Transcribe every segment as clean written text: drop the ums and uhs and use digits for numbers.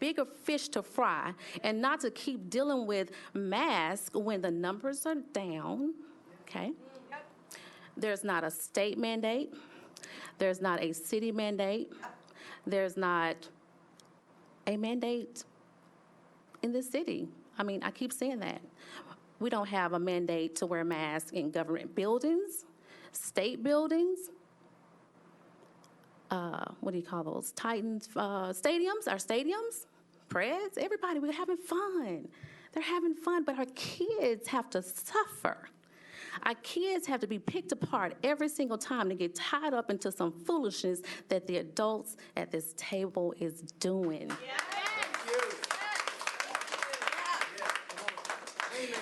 bigger fish to fry and not to keep dealing with masks when the numbers are down, okay? There's not a state mandate. There's not a city mandate. There's not a mandate in the city. I mean, I keep saying that. We don't have a mandate to wear masks in government buildings, state buildings, what do you call those? Titans stadiums, our stadiums, Preds, everybody, we're having fun. They're having fun, but our kids have to suffer. Our kids have to be picked apart every single time to get tied up into some foolishness that the adults at this table is doing.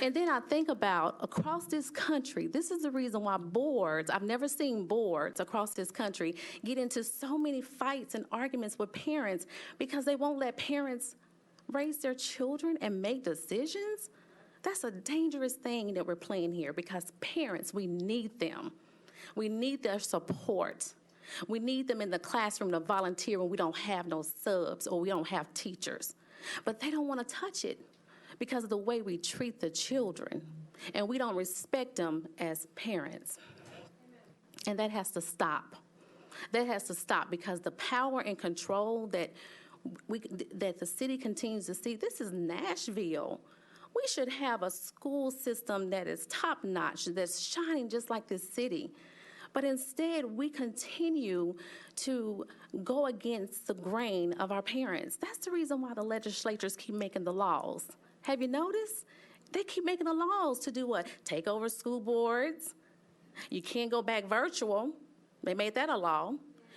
And then I think about across this country, this is the reason why boards, I've never seen boards across this country get into so many fights and arguments with parents because they won't let parents raise their children and make decisions. That's a dangerous thing that we're playing here because parents, we need them. We need their support. We need them in the classroom to volunteer when we don't have no subs or we don't have teachers. But they don't want to touch it because of the way we treat the children, and we don't respect them as parents. And that has to stop. That has to stop because the power and control that the city continues to see, this is Nashville. We should have a school system that is top-notch, that's shining just like this city. But instead, we continue to go against the grain of our parents. That's the reason why the legislatures keep making the laws. Have you noticed? They keep making the laws to do what? Take over school boards. You can't go back virtual. They made that a law.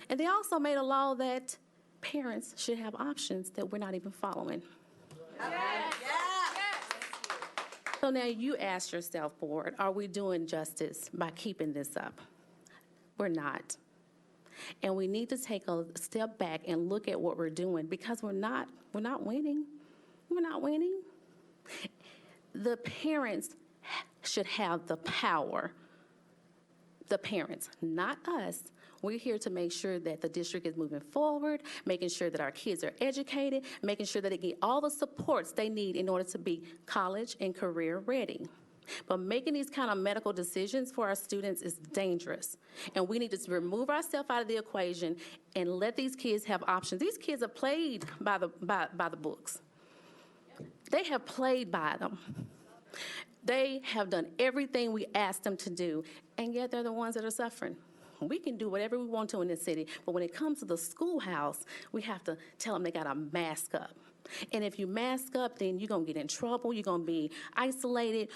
And they also made a law that parents should have options that we're not even following. Yes. So now you ask yourself, board, are we doing justice by keeping this up? We're not. And we need to take a step back and look at what we're doing because we're not winning. We're not winning. The parents should have the power. The parents, not us. We're here to make sure that the district is moving forward, making sure that our kids are educated, making sure that they get all the supports they need in order to be college and career ready. But making these kind of medical decisions for our students is dangerous. And we need to remove ourselves out of the equation and let these kids have options. These kids are played by the books. They have played by them. They have done everything we asked them to do, and yet they're the ones that are suffering. We can do whatever we want to in this city, but when it comes to the schoolhouse, we have to tell them they got to mask up. And if you mask up, then you're going to get in trouble. You're going to be isolated.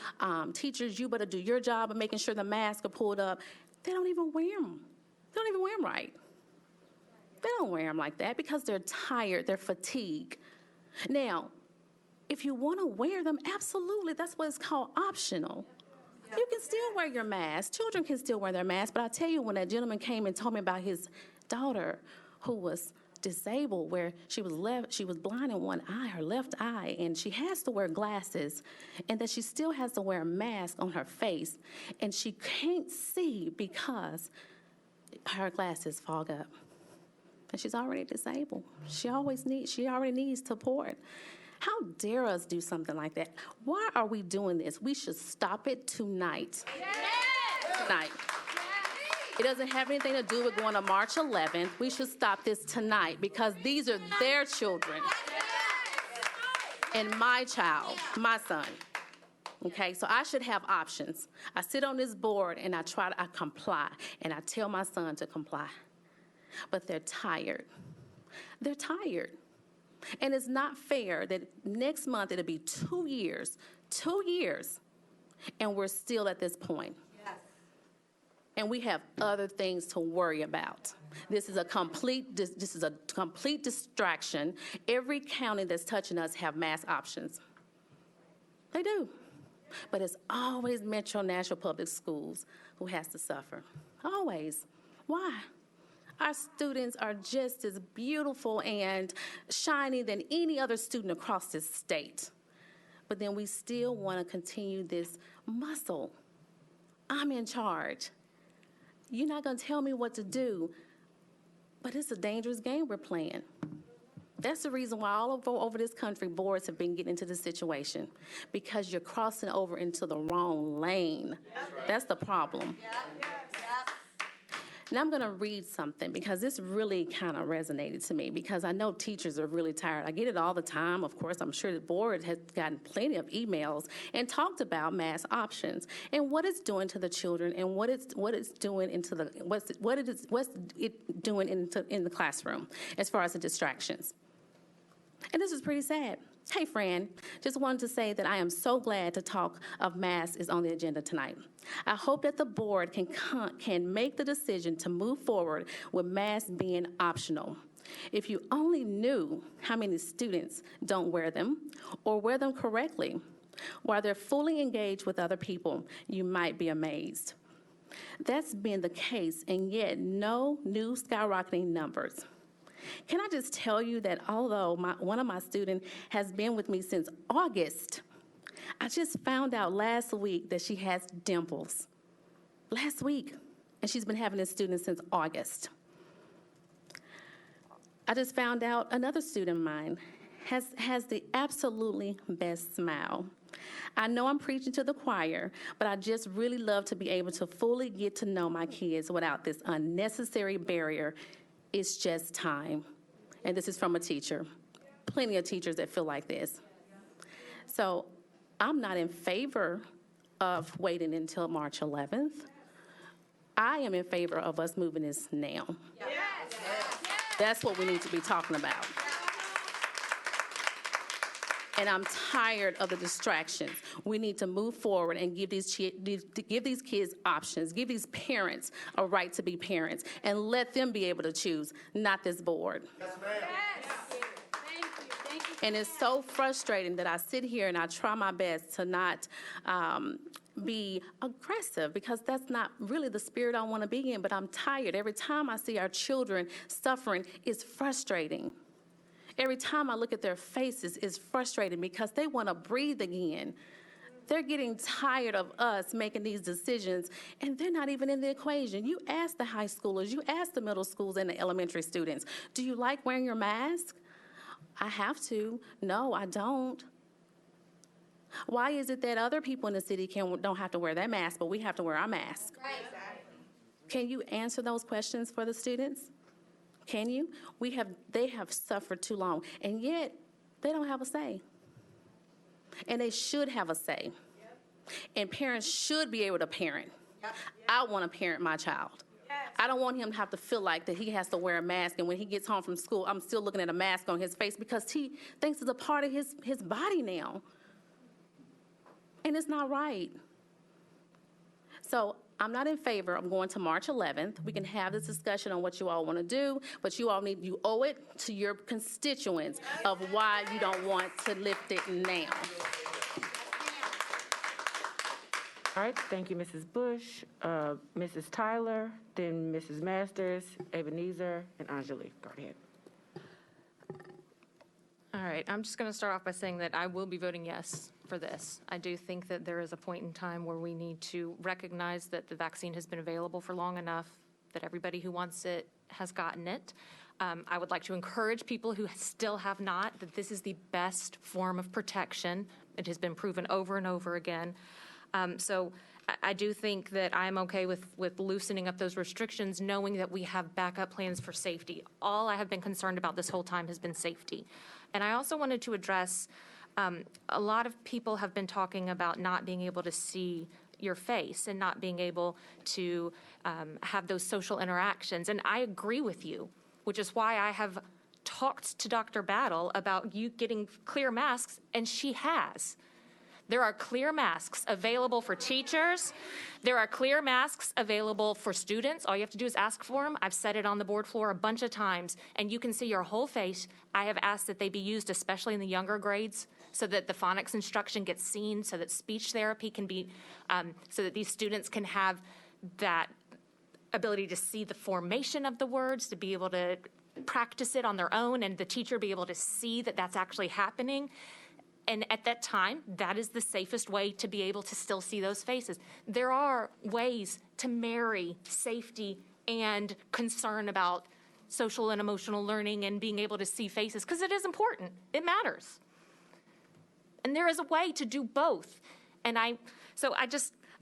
Teachers, you better do your job of making sure the masks are pulled up. They don't even wear them. They don't even wear them right. They don't wear them like that because they're tired. They're fatigued. Now, if you want to wear them, absolutely. That's what it's called optional. You can still wear your mask. Children can still wear their mask. But I tell you, when that gentleman came and told me about his daughter who was disabled, where she was blind in one eye, her left eye, and she has to wear glasses, and that she still has to wear a mask on her face, and she can't see because her glasses fog up. And she's already disabled. She already needs support. How dare us do something like that? Why are we doing this? We should stop it tonight. Yes! Tonight. It doesn't have anything to do with going to March 11th. We should stop this tonight because these are their children. And my child, my son. Okay, so I should have options. I sit on this board and I comply, and I tell my son to comply. But they're tired. They're tired. And it's not fair that next month it'll be 2 years, and we're still at this point. Yes. And we have other things to worry about. This is a complete distraction. Every county that's touching us have mass options. They do. But it's always Metro Nashville Public Schools who has to suffer. Always. Why? Our students are just as beautiful and shiny than any other student across this state. But then we still want to continue this muscle. I'm in charge. You're not going to tell me what to do. But it's a dangerous game we're playing. That's the reason why all over this country, boards have been getting into this situation, because you're crossing over into the wrong lane. That's the problem. Now I'm going to read something because this really kind of resonated to me, because I know teachers are really tired. I get it all the time. Of course, I'm sure the board has gotten plenty of emails and talked about mass options and what it's doing to the children and what it's doing into the what's it doing in the classroom as far as the distractions. And this is pretty sad. Hey, Fran, just wanted to say that I am so glad to talk of mass is on the agenda tonight. I hope that the board can make the decision to move forward with mass being optional. If you only knew how many students don't wear them or wear them correctly while they're fully engaged with other people, you might be amazed. That's been the case, and yet no new skyrocketing numbers. Can I just tell you that although one of my students has been with me since August, I just found out last week that she has dimples. Last week. And she's been having this student since August. I just found out another student of mine has the absolutely best smile. I know I'm preaching to the choir, but I just really love to be able to fully get to know my kids without this unnecessary barrier. It's just time. And this is from a teacher. Plenty of teachers that feel like this. So I'm not in favor of waiting until March 11th. I am in favor of us moving this now. Yes. That's what we need to be talking about. And I'm tired of the distractions. We need to move forward and give these kids options, give these parents a right to be parents, and let them be able to choose, not this board. Yes, ma'am. Yes. Thank you. Thank you. And it's so frustrating that I sit here and I try my best to not be aggressive, because that's not really the spirit I want to be in, but I'm tired. Every time I see our children suffering, it's frustrating. Every time I look at their faces, it's frustrating because they want to breathe again. They're getting tired of us making these decisions, and they're not even in the equation. You ask the high schoolers, you ask the middle schools and the elementary students, do you like wearing your mask? I have to. No, I don't. Why is it that other people in the city don't have to wear their mask, but we have to wear our mask? Right. Can you answer those questions for the students? Can you? They have suffered too long, and yet they don't have a say. And they should have a say. Yep. And parents should be able to parent. Yep. I want to parent my child. Yes. I don't want him to have to feel like that he has to wear a mask, and when he gets home from school, I'm still looking at a mask on his face because he thinks it's a part of his body now. And it's not right. So I'm not in favor of going to March 11th. We can have this discussion on what you all want to do, but you owe it to your constituents of why you don't want to lift it now. All right, thank you, Mrs. Bush, Mrs. Tyler, then Mrs. Masters, Ebenezer, and Angelique. Go ahead. All right, I'm just going to start off by saying that I will be voting yes for this. I do think that there is a point in time where we need to recognize that the vaccine has been available for long enough, that everybody who wants it has gotten it. I would like to encourage people who still have not, that this is the best form of protection. It has been proven over and over again. So I do think that I'm okay with loosening up those restrictions, knowing that we have backup plans for safety. All I have been concerned about this whole time has been safety. And I also wanted to address, a lot of people have been talking about not being able to see your face and not being able to have those social interactions. And I agree with you, which is why I have talked to Dr. Battle about you getting clear masks, and she has. There are clear masks available for teachers. There are clear masks available for students. All you have to do is ask for them. I've said it on the board floor a bunch of times, and you can see your whole face. I have asked that they be used, especially in the younger grades, so that the phonics instruction gets seen, so that speech therapy can be, so that these students can have that ability to see the formation of the words, to be able to practice it on their own, and the teacher be able to see that that's actually happening. And at that time, that is the safest way to be able to still see those faces. There are ways to marry safety and concern about social and emotional learning and being able to see faces, because it is important. It matters. And there is a way to do both. And I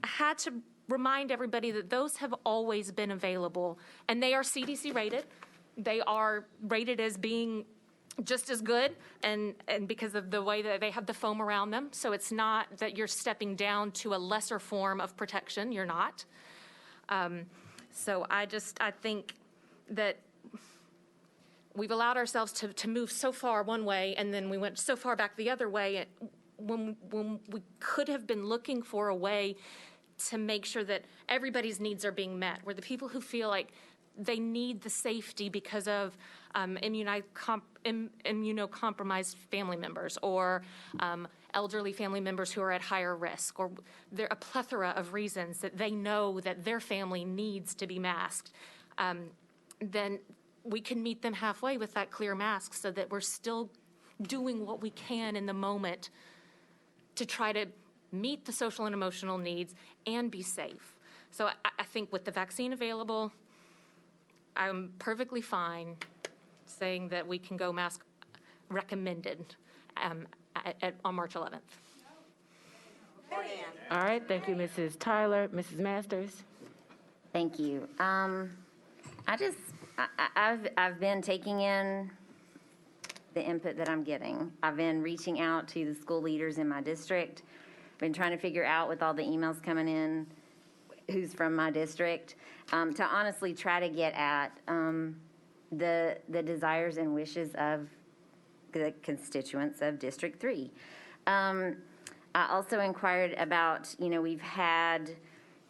had to remind everybody that those have always been available, and they are CDC rated. They are rated as being just as good, and because of the way that they have the foam around them. So it's not that you're stepping down to a lesser form of protection. You're not. So I think that we've allowed ourselves to move so far one way, and then we went so far back the other way when we could have been looking for a way to make sure that everybody's needs are being met, where the people who feel like they need the safety because of immunocompromised family members or elderly family members who are at higher risk, or there are a plethora of reasons that they know that their family needs to be masked, then we can meet them halfway with that clear mask so that we're still doing what we can in the moment to try to meet the social and emotional needs and be safe. So I think with the vaccine available, I'm perfectly fine saying that we can go mask recommended on March 11th. All right, thank you, Mrs. Tyler. Mrs. Masters? Thank you. I've been taking in the input that I'm getting. I've been reaching out to the school leaders in my district, been trying to figure out with all the emails coming in who's from my district, to honestly try to get at the desires and wishes of the constituents of District 3. I also inquired about, we've had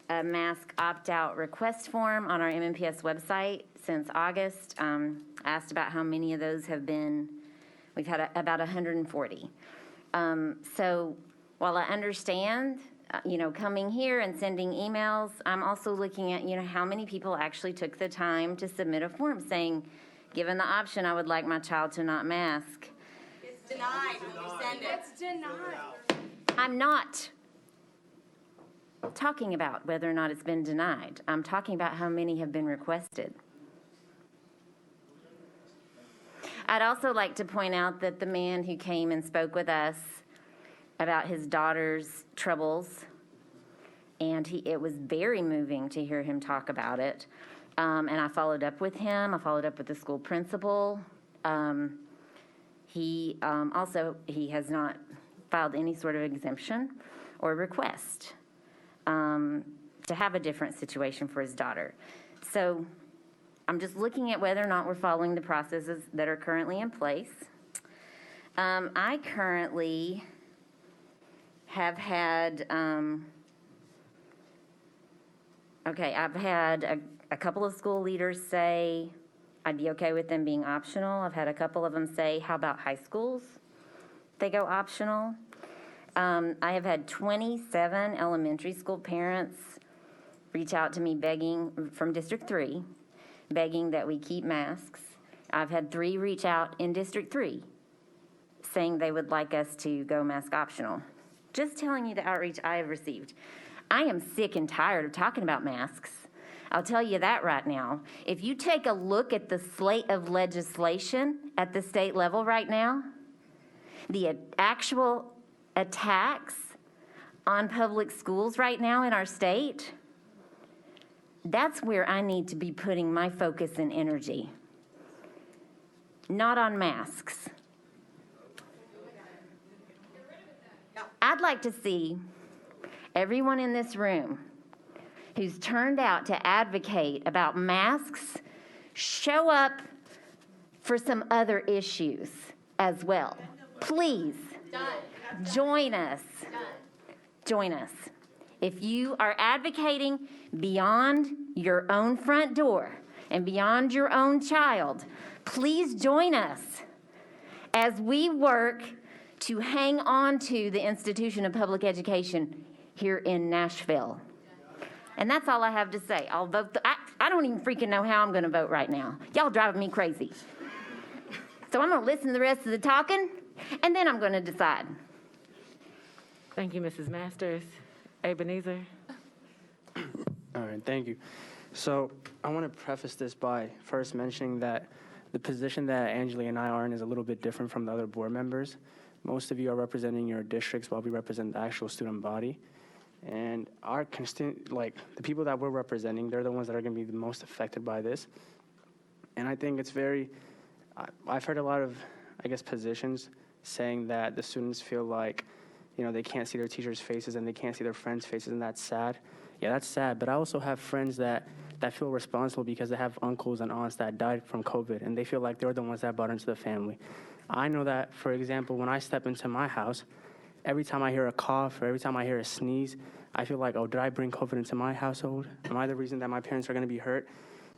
a mask opt-out request form on our MMPS website since August. I asked about how many of those have been. We've had about 140. So while I understand, coming here and sending emails, I'm also looking at, how many people actually took the time to submit a form saying, given the option, I would like my child to not mask. It's denied when we send it. It's denied. I'm not talking about whether or not it's been denied. I'm talking about how many have been requested. I'd also like to point out that the man who came and spoke with us about his daughter's troubles, and it was very moving to hear him talk about it. And I followed up with him. I followed up with the school principal. He has not filed any sort of exemption or request to have a different situation for his daughter. So I'm just looking at whether or not we're following the processes that are currently in place. I currently have had, I've had a couple of school leaders say I'd be okay with them being optional. I've had a couple of them say, how about high schools? They go optional. I have had 27 elementary school parents reach out to me begging, from District 3, begging that we keep masks. I've had 3 reach out in District 3 saying they would like us to go mask optional. Just telling you the outreach I have received. I am sick and tired of talking about masks. I'll tell you that right now. If you take a look at the slate of legislation at the state level right now, the actual attacks on public schools right now in our state, that's where I need to be putting my focus and energy. Not on masks. I'd like to see everyone in this room who's turned out to advocate about masks show up for some other issues as well. Please, join us. Join us. If you are advocating beyond your own front door and beyond your own child, please join us as we work to hang on to the institution of public education here in Nashville. And that's all I have to say. I'll vote. I don't even freaking know how I'm going to vote right now. Y'all driving me crazy. So I'm going to listen to the rest of the talking, and then I'm going to decide. Thank you, Mrs. Masters. Ebenezer? All right, thank you. So I want to preface this by first mentioning that the position that Angeli and I are in is a little bit different from the other board members. Most of you are representing your districts while we represent the actual student body. And our the people that we're representing, they're the ones that are going to be the most affected by this. And I think it's I've heard a lot of, positions saying that the students feel like, they can't see their teachers' faces and they can't see their friends' faces, and that's sad. Yeah, that's sad, but I also have friends that feel responsible because they have uncles and aunts that died from COVID, and they feel like they're the ones that brought into the family. I know that, for example, when I step into my house, every time I hear a cough or every time I hear a sneeze, I feel like, oh, did I bring COVID into my household? Am I the reason that my parents are going to be hurt?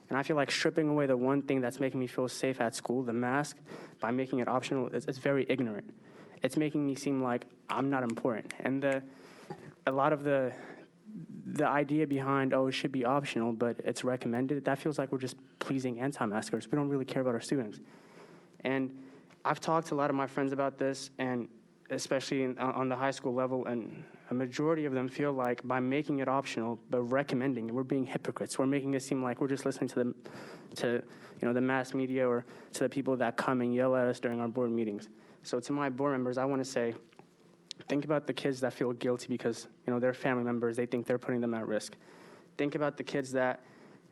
And I feel like stripping away the one thing that's making me feel safe at school, the mask, by making it optional, it's very ignorant. It's making me seem like I'm not important. And a lot of the idea behind, it should be optional, but it's recommended, that feels like we're just pleasing anti-maskers. We don't really care about our students. And I've talked to a lot of my friends about this, and especially on the high school level, and a majority of them feel like by making it optional, but recommending it, we're being hypocrites. We're making it seem like we're just listening to the mass media or to the people that come and yell at us during our board meetings. So to my board members, I want to say, think about the kids that feel guilty because, their family members, they think they're putting them at risk. Think about the kids that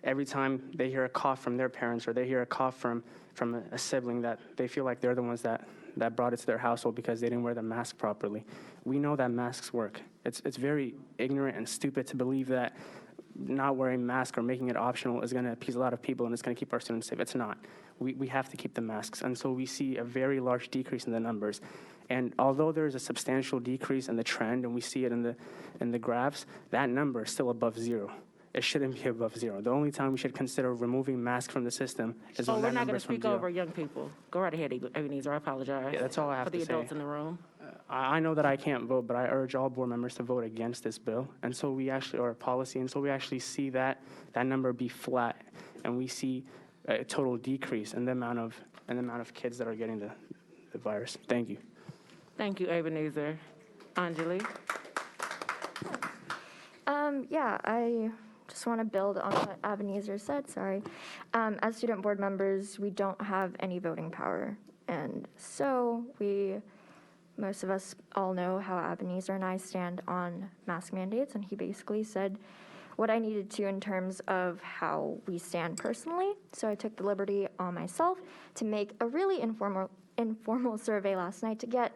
every time they hear a cough from their parents or they hear a cough from a sibling, that they feel like they're the ones that brought it to their household because they didn't wear the mask properly. We know that masks work. It's very ignorant and stupid to believe that not wearing masks or making it optional is going to appease a lot of people and it's going to keep our students safe. It's not. We have to keep the masks. And so we see a very large decrease in the numbers. And although there is a substantial decrease in the trend, and we see it in the graphs, that number is still above zero. It shouldn't be above zero. The only time we should consider removing masks from the system is when We're that not number going to is from speak zero. over young people. Go right ahead, Ebenezer. I apologize. Yeah, that's all I have for the to say. adults in the room. I know that I can't vote, but I urge all board members to vote against this bill. And so we actually, or policy, and so we actually see that number be flat, and we see a total decrease in the amount of kids that are getting the virus. Thank you. Thank you, Ebenezer. Anjali? Yeah, I just want to build on what Ebenezer said, sorry. As student board members, we don't have any voting power. And so most of us all know how Ebenezer and I stand on mask mandates, and he basically said what I needed to in terms of how we stand personally. So I took the liberty on myself to make a really informal survey last night to get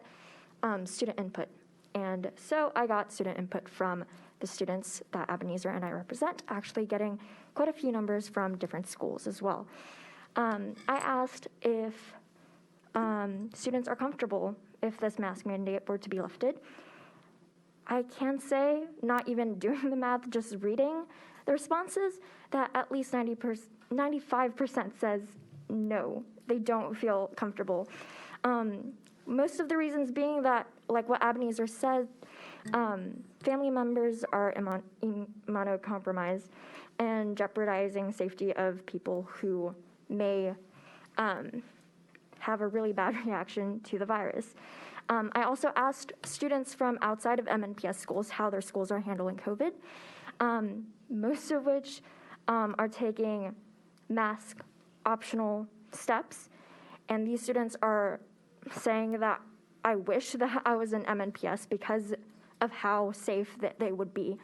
student input. And so I got student input from the students that Ebenezer and I represent, actually getting quite a few numbers from different schools as well. I asked if students are comfortable if this mask mandate were to be lifted. I can say, not even doing the math, just reading the responses, that at least 95% says no, they don't feel comfortable. Most of the reasons being that, like what Ebenezer said, family members are immunocompromised and jeopardizing safety of people who may have a really bad reaction to the virus. I also asked students from outside of MNPS schools how their schools are handling COVID, most of which are taking mask optional steps. And these students are saying that I wish that I was in MNPS because of how safe that they would be.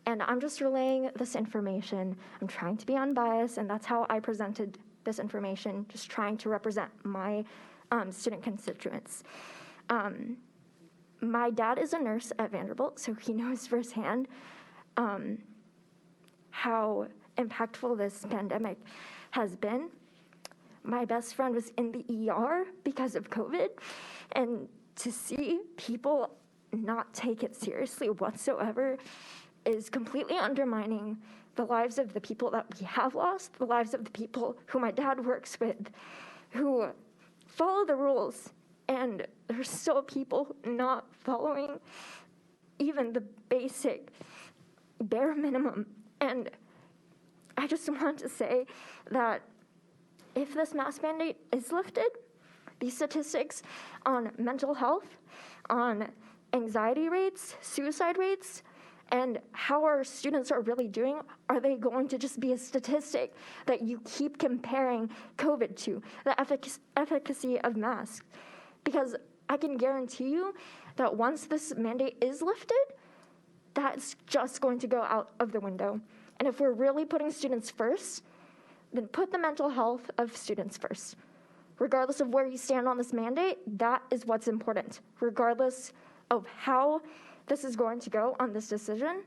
And I'm just relaying this information. I'm trying to be unbiased, and that's how I presented this information, just trying to represent my student constituents. My dad is a nurse at Vanderbilt, so he knows firsthand how impactful this pandemic has been. My best friend was in the ER because of COVID, and to see people not take it seriously whatsoever is completely undermining the lives of the people that we have lost, the lives of the people who my dad works with, who follow the rules, and there's still people not following even the basic bare minimum. And I just want to say that if this mask mandate is lifted, these statistics on mental health, on anxiety rates, suicide rates, and how our students are really doing, are they going to just be a statistic that you keep comparing COVID to, the efficacy of masks? Because I can guarantee you that once this mandate is lifted, that's just going to go out of the window. And if we're really putting students first, then put the mental health of students first. Regardless of where you stand on this mandate, that is what's important. Regardless of how this is going to go on this decision,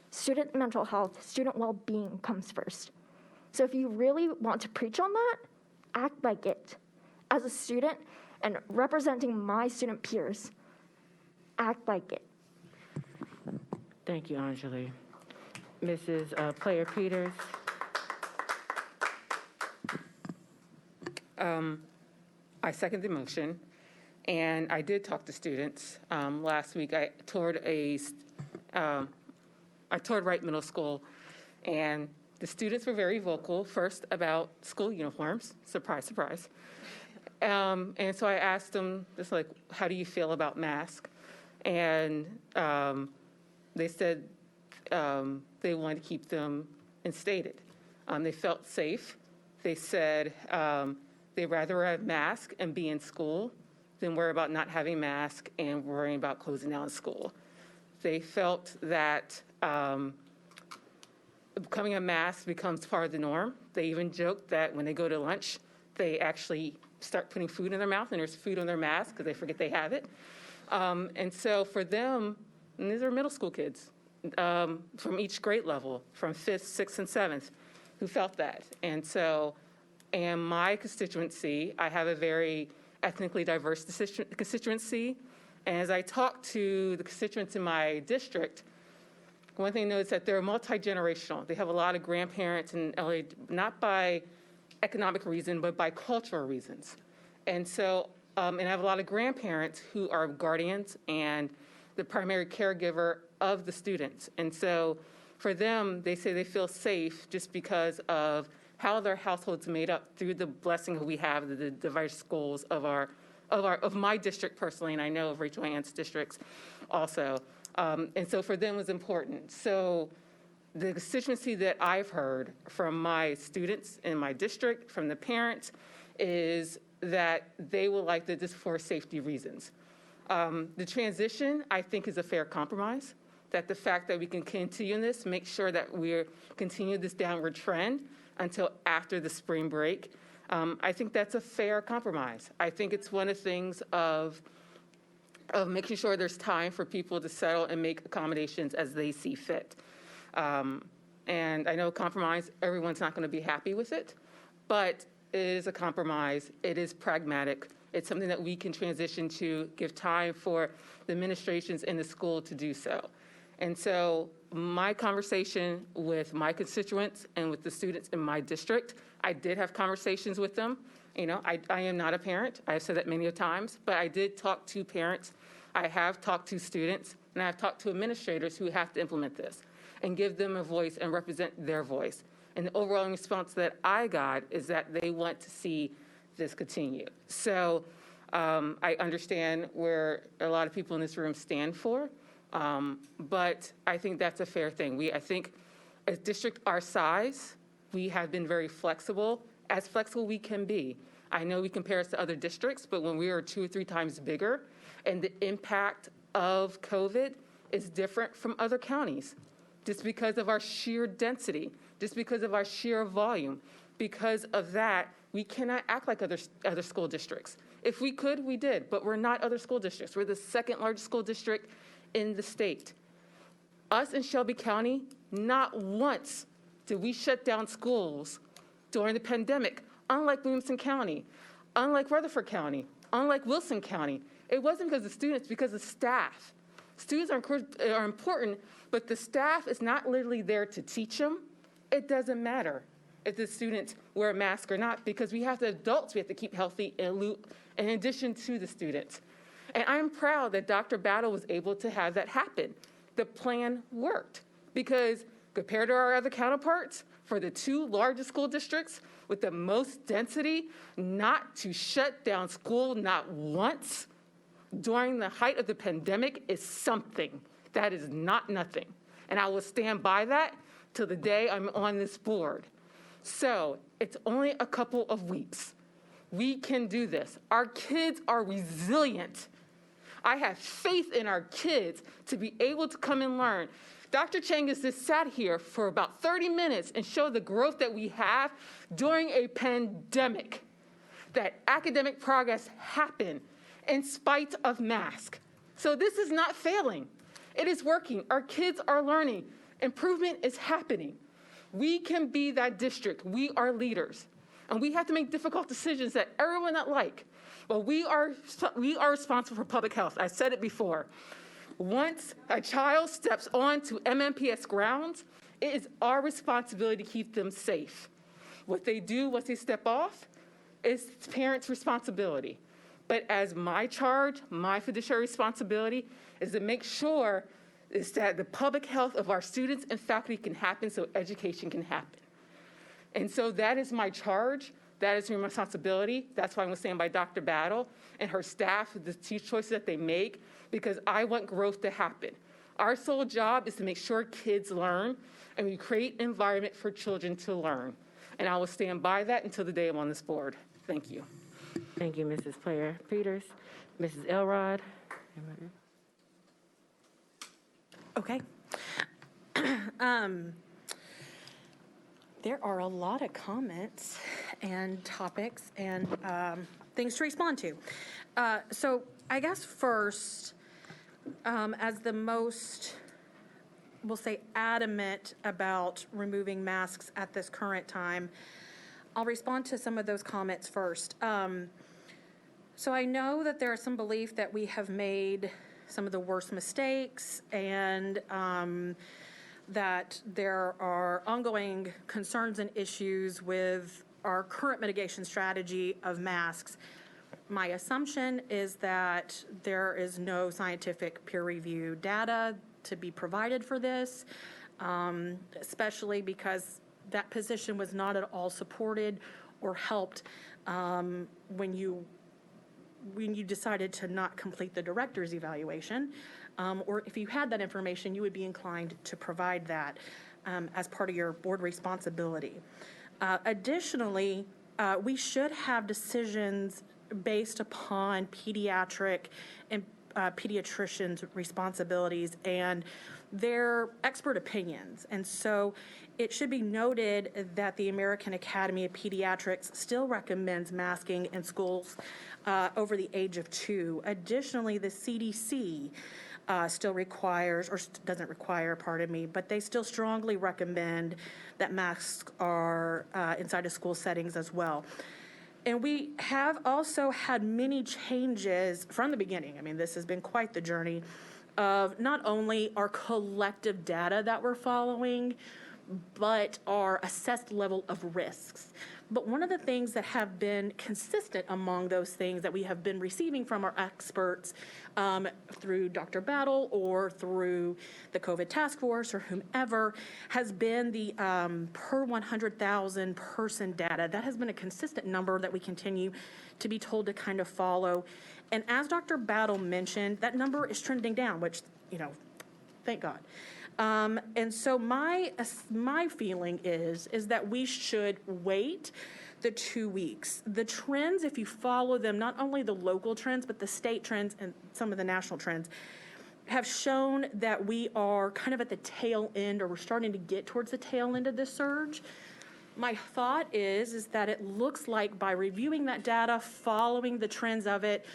student mental health, student well-being comes first. So if you really want to preach on that, act like it. As a student and representing my student peers, act like it. Thank you, Anjali. Mrs. Player Peters. I second the motion, and I did talk to students. Last week, I toured Wright Middle School, and the students were very vocal, first about school uniforms, surprise, surprise. And so I asked them, just like, how do you feel about masks? And they said they wanted to keep them instated. They felt safe. They said they'd rather have masks and be in school than worry about not having masks and worrying about closing down school. They felt that becoming a mask becomes part of the norm. They even joked that when they go to lunch, they actually start putting food in their mouth and there's food on their mask because they forget they have it. And so for them, and these are middle school kids from each grade level, from 5th, 6th, and 7th, who felt that. And so, and my constituency, I have a very ethnically diverse constituency. And as I talk to the constituents in my district, one thing I know is that they're multi-generational. They have a lot of grandparents in LA, not by economic reason, but by cultural reasons. And so, and I have a lot of grandparents who are guardians and the primary caregiver of the students. And so for them, they say they feel safe just because of how their households made up through the blessing that we have, the diverse schools of my district personally, and I know of Rachel Ann's districts also. And so for them it was important. So the constituency that I've heard from my students in my district, from the parents, is that they would like this for safety reasons. The transition, I think, is a fair compromise, that the fact that we can continue this, make sure that we're continue this downward trend until after the spring break. I think that's a fair compromise. I think it's one of the things of making sure there's time for people to settle and make accommodations as they see fit. And I know compromise, everyone's not going to be happy with it, but it is a compromise. It is pragmatic. It's something that we can transition to, give time for the administrations in the school to do so. And so my conversation with my constituents and with the students in my district, I did have conversations with them. You know, I am not a parent. I've said that many times, but I did talk to parents. I have talked to students, and I've talked to administrators who have to implement this and give them a voice and represent their voice. And the overall response that I got is that they want to see this continue. So I understand where a lot of people in this room stand for, but I think that's a fair thing. I think a district our size, we have been very flexible, as flexible we can be. I know we compare us to other districts, but when we are 2 or 3 times bigger, and the impact of COVID is different from other counties, just because of our sheer density, just because of our sheer volume. Because of that, we cannot act like other school districts. If we could, we did, but we're not other school districts. We're the 2nd largest school district in the state. Us in Shelby County, not once did we shut down schools during the pandemic, unlike Williamson County, unlike Rutherford County, unlike Wilson County. It wasn't because of students, because of staff. Students are important, but the staff is not literally there to teach them. It doesn't matter if the students wear a mask or not, because we have the adults we have to keep healthy in addition to the students. And I'm proud that Dr. Battle was able to have that happen. The plan worked, because compared to our other counterparts, for the 2 largest school districts with the most density, not to shut down school not once during the height of the pandemic is something. That is not nothing. And I will stand by that till the day I'm on this board. So it's only a couple of weeks. We can do this. Our kids are resilient. I have faith in our kids to be able to come and learn. Dr. Chang has just sat here for about 30 minutes and showed the growth that we have during a pandemic, that academic progress happened in spite of masks. So this is not failing. It is working. Our kids are learning. Improvement is happening. We can be that district. We are leaders. And we have to make difficult decisions that everyone not like. But we are responsible for public health. I said it before. Once a child steps onto MMPS grounds, it is our responsibility to keep them safe. What they do once they step off is parents' responsibility. But as my charge, my fiduciary responsibility is to make sure is that the public health of our students and faculty can happen so education can happen. And so that is my charge. That is my responsibility. That's why I'm going to stand by Dr. Battle and her staff, the choices that they make, because I want growth to happen. Our sole job is to make sure kids learn, and we create an environment for children to learn. And I will stand by that until the day I'm on this board. Thank you. Thank you, Mrs. Player Peters. Mrs. Elrod. Okay. There are a lot of comments and topics and things to respond to. So I guess first, as the most, we'll say, adamant about removing masks at this current time, I'll respond to some of those comments first. So I know that there is some belief that we have made some of the worst mistakes and that there are ongoing concerns and issues with our current mitigation strategy of masks. My assumption is that there is no scientific peer-reviewed data to be provided for this, especially because that position was not at all supported or helped when you decided to not complete the director's evaluation, or if you had that information, you would be inclined to provide that as part of your board responsibility. Additionally, we should have decisions based upon pediatric and pediatricians' responsibilities and their expert opinions. And so it should be noted that the American Academy of Pediatrics still recommends masking in schools over the age of 2. Additionally, the CDC still requires, or doesn't require, pardon me, but they still strongly recommend that masks are inside of school settings as well. And we have also had many changes from the beginning. I mean, this has been quite the journey of not only our collective data that we're following, but our assessed level of risks. But one of the things that have been consistent among those things that we have been receiving from our experts through Dr. Battle or through the COVID task force or whomever has been the per 100,000 person data. That has been a consistent number that we continue to be told to kind of follow. And as Dr. Battle mentioned, that number is trending down, which, you know, thank God. And so my feeling is that we should wait the 2 weeks. The trends, if you follow them, not only the local trends, but the state trends and some of the national trends, have shown that we are kind of at the tail end, or we're starting to get towards the tail end of this surge. My thought is that it looks like by reviewing that data, following the trends of it,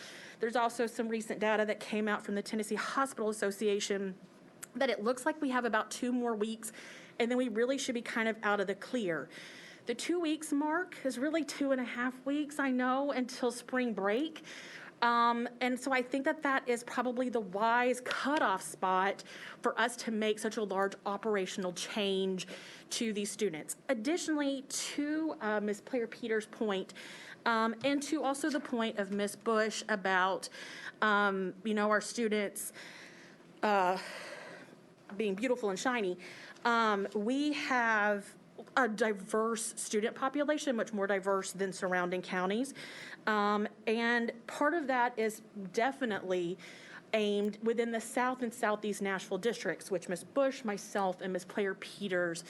there's also some recent data that came out from the Tennessee Hospital Association that it looks like we have about 2 more weeks, and then we really should be kind of out of the clear. The 2 weeks mark is really 2.5 weeks, I know, until spring break. And so I think that is probably the wise cutoff spot for us to make such a large operational change to these students. Additionally, to Ms. Player Peters' point, and to also the point of Ms. Bush about, our students being beautiful and shiny, we have a diverse student population, much more diverse than surrounding counties. And part of that is definitely aimed within the South and Southeast Nashville districts, which Ms. Bush, myself, and Ms. Player Peters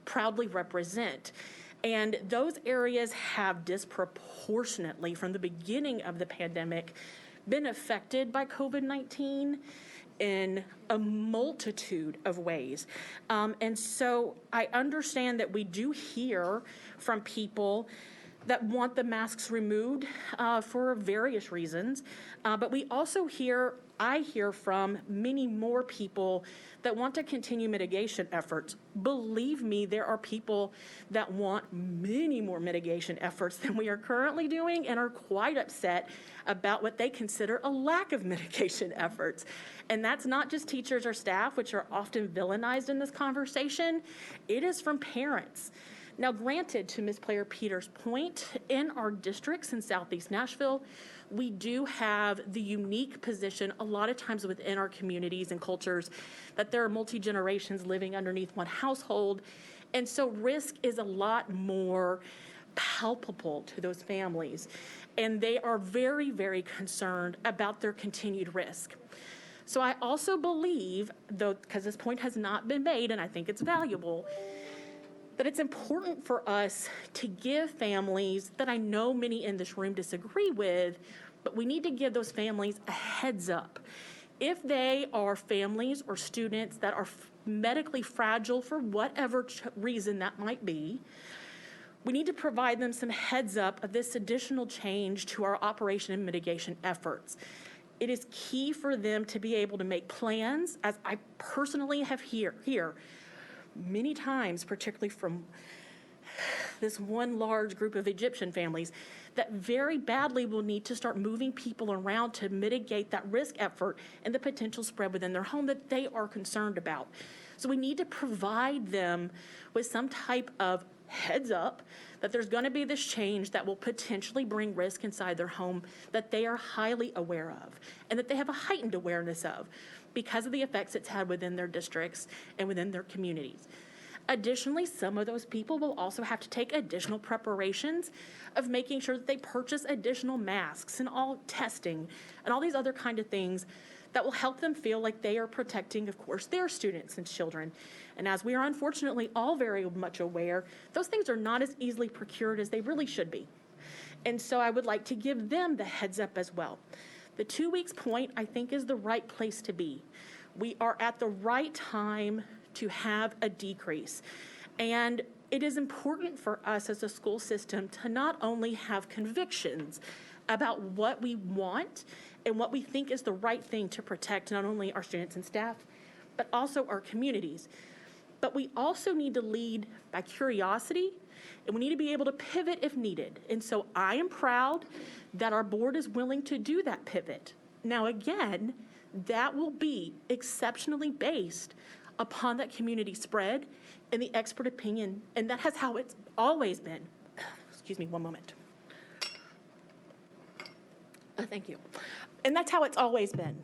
proudly represent. And those areas have disproportionately, from the beginning of the pandemic, been affected by COVID-19 in a multitude of ways. And so I understand that we do hear from people that want the masks removed for various reasons. But we also I hear from many more people that want to continue mitigation efforts. Believe me, there are people that want many more mitigation efforts than we are currently doing and are quite upset about what they consider a lack of mitigation efforts. And that's not just teachers or staff, which are often villainized in this conversation. It is from parents. Now, granted, to Ms. Player Peters' point, in our districts in Southeast Nashville, we do have the unique position a lot of times within our communities and cultures that there are multi-generations living underneath one household. And so risk is a lot more palpable to those families. And they are very, very concerned about their continued risk. So I also believe, though, because this point has not been made, and I think it's valuable, that it's important for us to give families that I know many in this room disagree with, but we need to give those families a heads up. If they are families or students that are medically fragile for whatever reason that might be, we need to provide them some heads up of this additional change to our operation and mitigation efforts. It is key for them to be able to make plans, as I personally have here many times, particularly from this one large group of Egyptian families, that very badly will need to start moving people around to mitigate that risk effort and the potential spread within their home that they are concerned about. So we need to provide them with some type of heads up that there's going to be this change that will potentially bring risk inside their home that they are highly aware of and that they have a heightened awareness of because of the effects it's had within their districts and within their communities. Additionally, some of those people will also have to take additional preparations of making sure that they purchase additional masks and all testing and all these other kind of things that will help them feel like they are protecting, of course, their students and children. And as we are unfortunately all very much aware, those things are not as easily procured as they really should be. And so I would like to give them the heads up as well. The 2 weeks point, I think, is the right place to be. We are at the right time to have a decrease. And it is important for us as a school system to not only have convictions about what we want and what we think is the right thing to protect not only our students and staff, but also our communities. But we also need to lead by curiosity, and we need to be able to pivot if needed. And so I am proud that our board is willing to do that pivot. Now, again, that will be exceptionally based upon that community spread and the expert opinion, and that has how it's always been. Excuse me, one moment. Thank you. And that's how it's always been.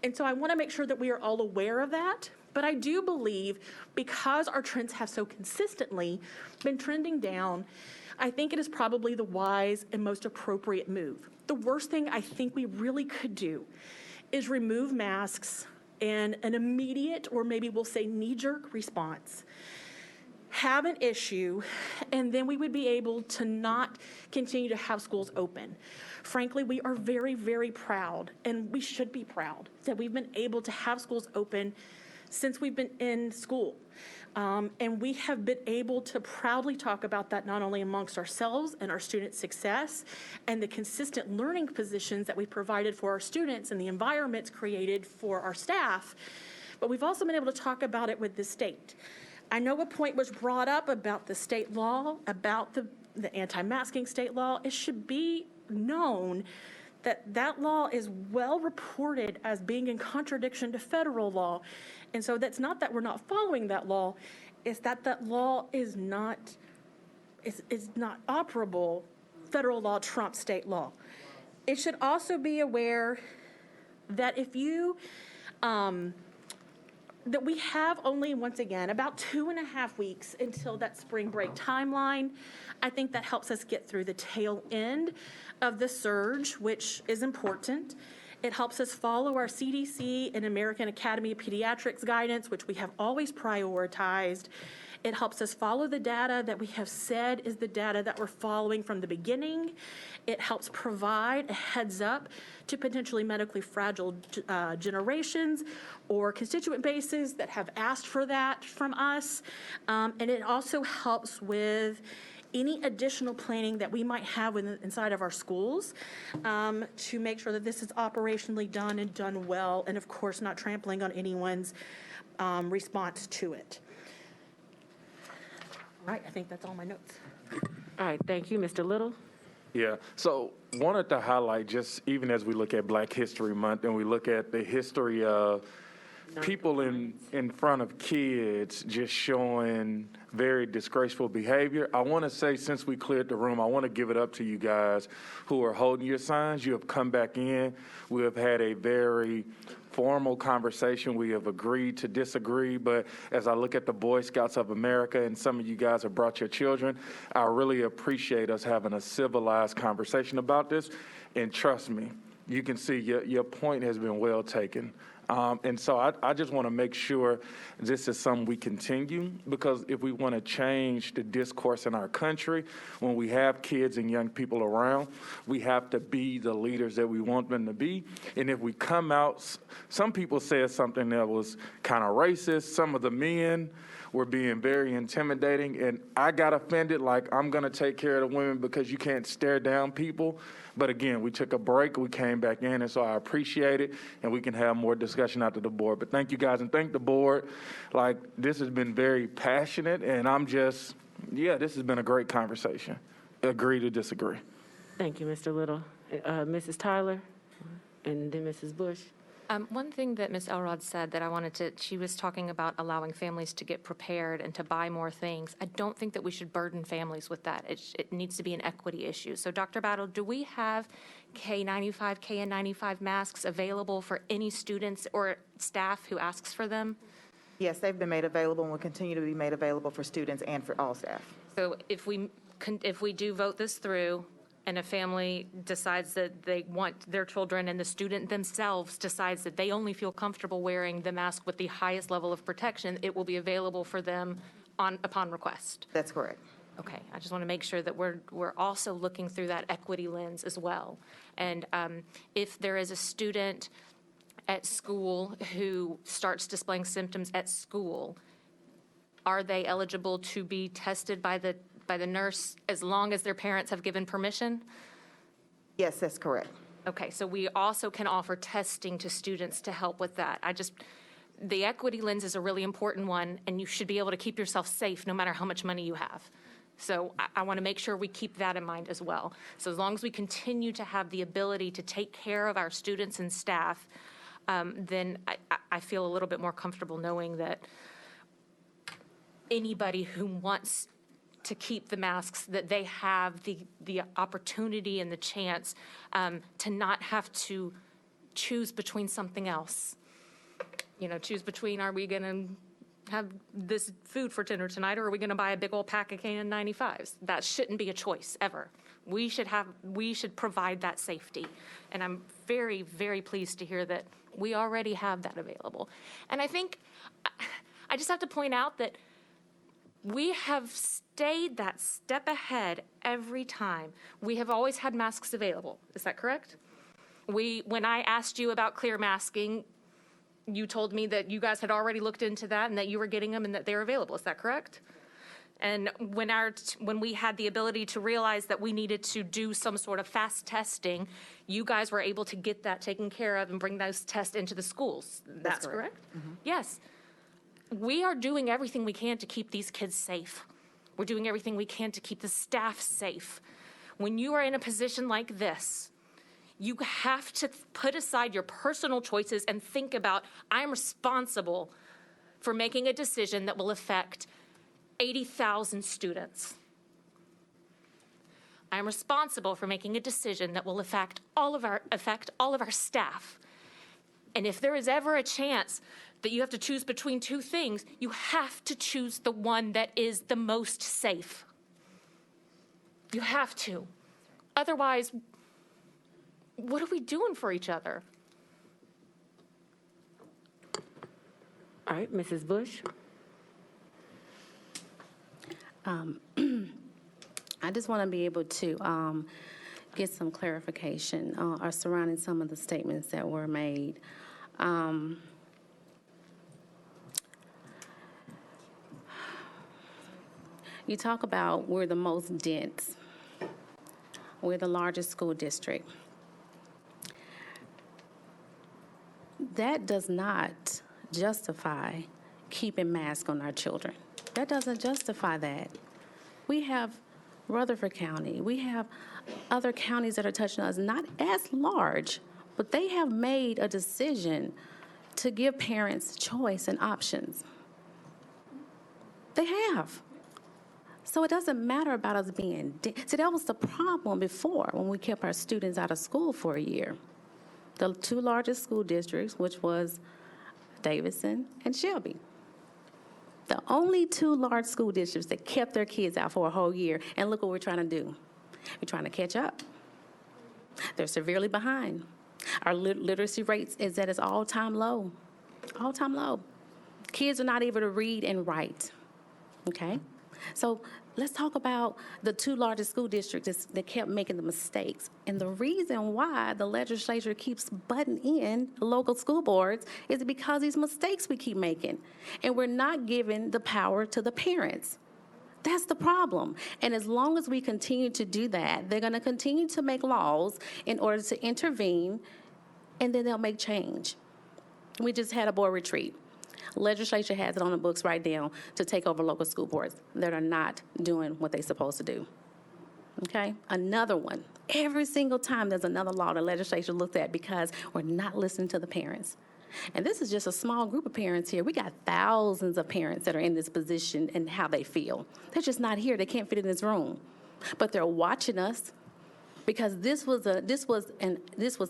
And so I want to make sure that we are all aware of that. But I do believe because our trends have so consistently been trending down, I think it is probably the wise and most appropriate move. The worst thing I think we really could do is remove masks in an immediate, or maybe we'll say knee-jerk response, have an issue, and then we would be able to not continue to have schools open. Frankly, we are very, very proud, and we should be proud, that we've been able to have schools open since we've been in school. And we have been able to proudly talk about that not only amongst ourselves and our student success and the consistent learning positions that we provided for our students and the environments created for our staff, but we've also been able to talk about it with the state. I know a point was brought up about the state law, about the anti-masking state law. It should be known that that law is well reported as being in contradiction to federal law. And so that's not that we're not following that law, it's that that law is not operable. Federal law trumps state law. It should also be aware that if you, that we have only, once again, about 2.5 weeks until that spring break timeline. I think that helps us get through the tail end of the surge, which is important. It helps us follow our CDC and American Academy of Pediatrics guidance, which we have always prioritized. It helps us follow the data that we have said is the data that we're following from the beginning. It helps provide a heads up to potentially medically fragile generations or constituent bases that have asked for that from us. And it also helps with any additional planning that we might have inside of our schools to make sure that this is operationally done and done well, and of course not trampling on anyone's response to it. All right, I think that's all my notes. All right, thank you. Mr. Little? Yeah, so wanted to highlight, just even as we look at Black History Month and we look at the history of people in front of kids just showing very disgraceful behavior. I want to say, since we cleared the room, I want to give it up to you guys who are holding your signs. You have come back in. We have had a very formal conversation. We have agreed to disagree, but as I look at the Boy Scouts of America, and some of you guys have brought your children, I really appreciate us having a civilized conversation about this. And trust me, you can see your point has been well taken. And so I just want to make sure this is something we continue, because if we want to change the discourse in our country, when we have kids and young people around, we have to be the leaders that we want them to be. And if we come out, some people said something that was kind of racist. Some of the men were being very intimidating, and I got offended, like, I'm going to take care of the women because you can't stare down people. But again, we took a break, we came back in, and so I appreciate it, and we can have more discussion after the board. But thank you guys, and thank the board. Like, this has been very passionate, and this has been a great conversation. Agree to disagree. Thank you, Mr. Little. Mrs. Tyler, and then Mrs. Bush. One thing that Ms. Elrod said that I wanted to, she was talking about allowing families to get prepared and to buy more things. I don't think that we should burden families with that. It needs to be an equity issue. So Dr. Battle, do we have K95, KN95 masks available for any students or staff who asks for them? Yes, they've been made available and will continue to be made available for students and for all staff. So if we do vote this through, and a family decides that they want their children, and the student themselves decides that they only feel comfortable wearing the mask with the highest level of protection, it will be available for them upon request. That's correct. Okay, I just want to make sure that we're also looking through that equity lens as well. And if there is a student at school who starts displaying symptoms at school, are they eligible to be tested by the nurse as long as their parents have given permission? Yes, that's correct. Okay, so we also can offer testing to students to help with that. The equity lens is a really important one, and you should be able to keep yourself safe no matter how much money you have. So I want to make sure we keep that in mind as well. So as long as we continue to have the ability to take care of our students and staff, then I feel a little bit more comfortable knowing that anybody who wants to keep the masks, that they have the opportunity and the chance to not have to choose between something else. Choose between, are we going to have this food for dinner tonight, or are we going to buy a big old pack of KN95s? That shouldn't be a choice ever. We should provide that safety. And I'm very, very pleased to hear that we already have that available. And I think I just have to point out that we have stayed that step ahead every time. We have always had masks available. Is that correct? When I asked you about clear masking, you told me that you guys had already looked into that and that you were getting them and that they were available. Is that correct? And when we had the ability to realize that we needed to do some sort of fast testing, you guys were able to get that taken care of and bring those tests into the schools. That's correct? Mm-hmm. Yes. We are doing everything we can to keep these kids safe. We're doing everything we can to keep the staff safe. When you are in a position like this, you have to put aside your personal choices and think about, I'm responsible for making a decision that will affect 80,000 students. I'm responsible for making a decision that will affect all of our staff. And if there is ever a chance that you have to choose between two things, you have to choose the one that is the most safe. You have to. Otherwise, what are we doing for each other? All right, Mrs. Bush? I just want to be able to get some clarification or surrounding some of the statements that were made. You talk about we're the most dense. We're the largest school district. That does not justify keeping masks on our children. That doesn't justify that. We have Rutherford County. We have other counties that are touching us, not as large, but they have made a decision to give parents choice and options. They have. So it doesn't matter about us being, see, that was the problem before when we kept our students out of school for a year. The two largest school districts, which was Davidson and Shelby. The only two large school districts that kept their kids out for a whole year, and look what we're trying to do. We're trying to catch up. They're severely behind. Our literacy rates is at its all-time low. All-time low. Kids are not able to read and write, okay? So let's talk about the two largest school districts that kept making the mistakes. And the reason why the legislature keeps butting in local school boards is because these mistakes we keep making. And we're not giving the power to the parents. That's the problem. And as long as we continue to do that, they're going to continue to make laws in order to intervene, and then they'll make change. We just had a board retreat. Legislature has it on the books right now to take over local school boards that are not doing what they're supposed to do. Okay? Another one. Every single time there's another law the legislature looks at because we're not listening to the parents. And this is just a small group of parents here. We got thousands of parents that are in this position and how they feel. They're just not here. They can't fit in this room. But they're watching us. Because this was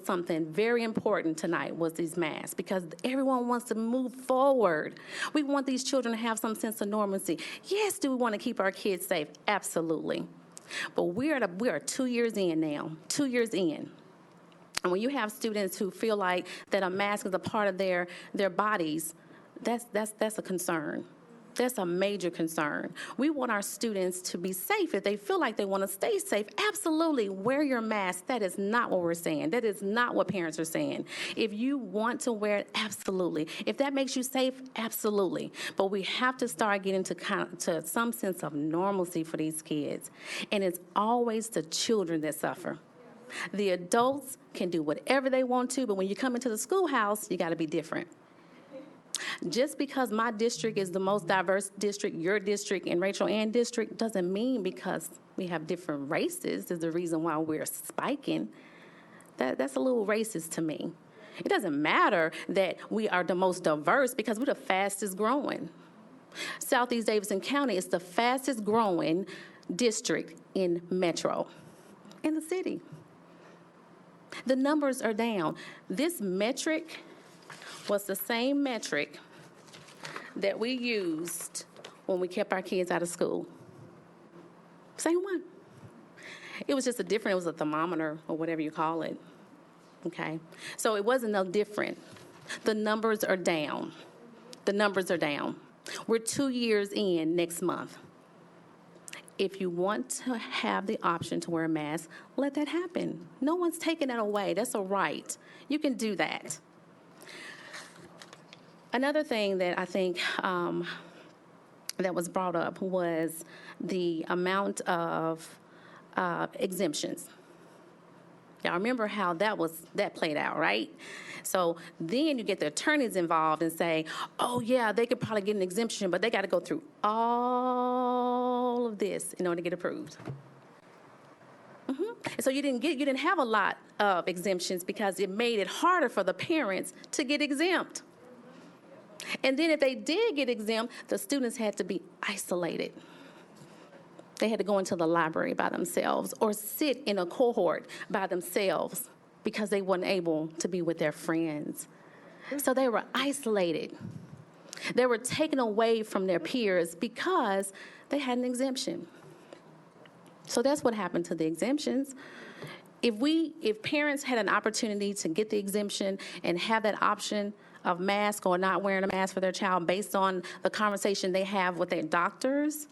something very important tonight, was these masks, because everyone wants to move forward. We want these children to have some sense of normalcy. Yes, do we want to keep our kids safe? Absolutely. But we are 2 years in now, 2 years in. And when you have students who feel like that a mask is a part of their bodies, that's a concern. That's a major concern. We want our students to be safe. If they feel like they want to stay safe, absolutely, wear your mask. That is not what we're saying. That is not what parents are saying. If you want to wear it, absolutely. If that makes you safe, absolutely. But we have to start getting to some sense of normalcy for these kids. And it's always the children that suffer. The adults can do whatever they want to, but when you come into the schoolhouse, you got to be different. Just because my district is the most diverse district, your district and Rachel Ann district, doesn't mean because we have different races is the reason why we're spiking. That's a little racist to me. It doesn't matter that we are the most diverse because we're the fastest growing. Southeast Davidson County is the fastest growing district in Metro, in the city. The numbers are down. This metric was the same metric that we used when we kept our kids out of school. Same one. It was just it was a thermometer or whatever you call it, okay? So it wasn't no different. The numbers are down. The numbers are down. We're 2 years in next month. If you want to have the option to wear a mask, let that happen. No one's taking that away. That's a right. You can do that. Another thing that I think that was brought up was the amount of exemptions. Y'all remember how that played out, right? So then you get the attorneys involved and say, oh yeah, they could probably get an exemption, but they got to go through all of this in order to get approved. So you didn't have a lot of exemptions because it made it harder for the parents to get exempt. And then if they did get exempt, the students had to be isolated. They had to go into the library by themselves or sit in a cohort by themselves because they weren't able to be with their friends. So they were isolated. They were taken away from their peers because they had an exemption. So that's what happened to the exemptions. If parents had an opportunity to get the exemption and have that option, of mask or not wearing a mask for their child based on the conversation they have with their doctors,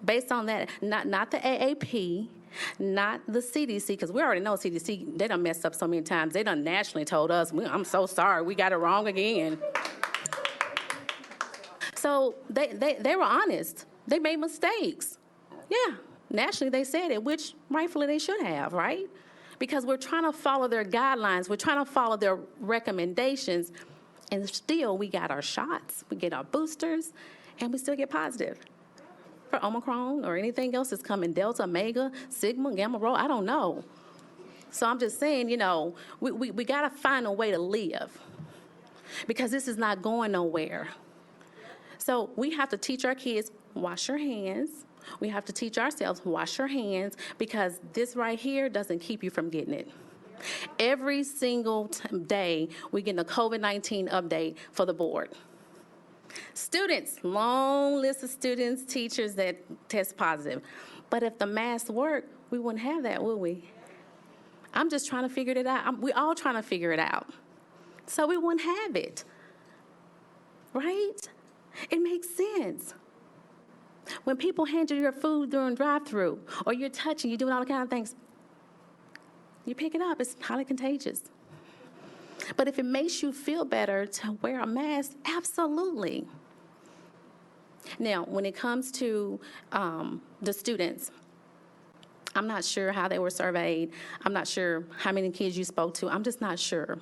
based on that, not the AAP, not the CDC, because we already know CDC, they done messed up so many times. They done nationally told us, I'm so sorry, we got it wrong again. So they were honest. They made mistakes. Yeah, nationally they said it, which rightfully they should have, right? Because we're trying to follow their guidelines. We're trying to follow their recommendations, and still we got our shots, we get our boosters, and we still get positive for Omicron or anything else that's coming, Delta, Omega, Sigma, Gamma, Rho, I don't know. So I'm just saying, we got to find a way to live because this is not going nowhere. So we have to teach our kids, wash your hands. We have to teach ourselves, wash your hands, because this right here doesn't keep you from getting it. Every single day, we get a COVID-19 update for the board. Students, long list of students, teachers that test positive. But if the masks work, we wouldn't have that, would we? I'm just trying to figure it out. We're all trying to figure it out. So we wouldn't have it, right? It makes sense. When people hand you your food during drive-through, or you're touching, you're doing all the kind of things, you pick it up. It's highly contagious. But if it makes you feel better to wear a mask, absolutely. Now, when it comes to the students, I'm not sure how they were surveyed. I'm not sure how many kids you spoke to. I'm just not sure.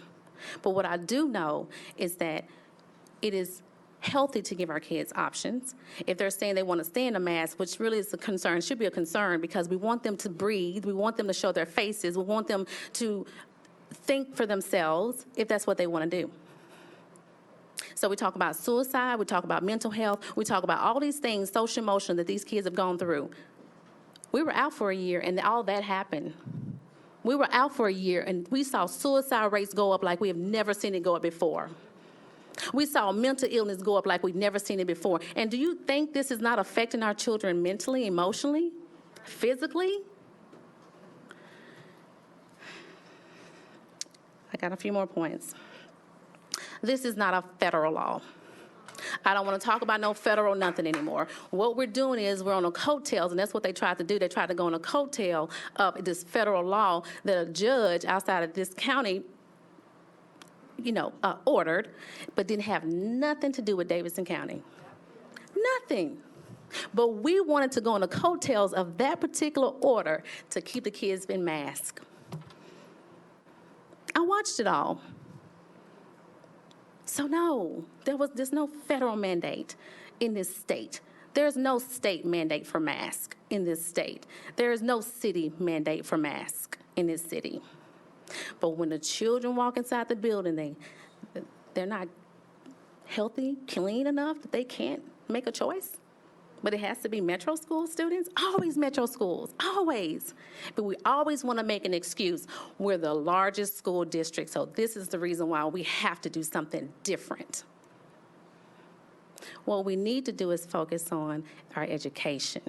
But what I do know is that it is healthy to give our kids options. If they're saying they want to stay in a mask, which really is a concern, should be a concern, because we want them to breathe, we want them to show their faces, we want them to think for themselves if that's what they want to do. So we talk about suicide, we talk about mental health, we talk about all these things, social emotion that these kids have gone through. We were out for a year and all that happened. We were out for a year and we saw suicide rates go up like we have never seen it go up before. We saw mental illness go up like we've never seen it before. And do you think this is not affecting our children mentally, emotionally, physically? I got a few more points. This is not a federal law. I don't want to talk about no federal nothing anymore. What we're doing is we're on a coattails, and that's what they tried to do. They tried to go on a coattail of this federal law that a judge outside of this county ordered, but didn't have nothing to do with Davidson County. Nothing. But we wanted to go on the coattails of that particular order to keep the kids in masks. I watched it all. So no, there's no federal mandate in this state. There's no state mandate for masks in this state. There is no city mandate for masks in this city. But when the children walk inside the building, they're not healthy, clean enough that they can't make a choice. But it has to be metro school students, always metro schools, always. But we always want to make an excuse. We're the largest school district, so this is the reason why we have to do something different. What we need to do is focus on our education.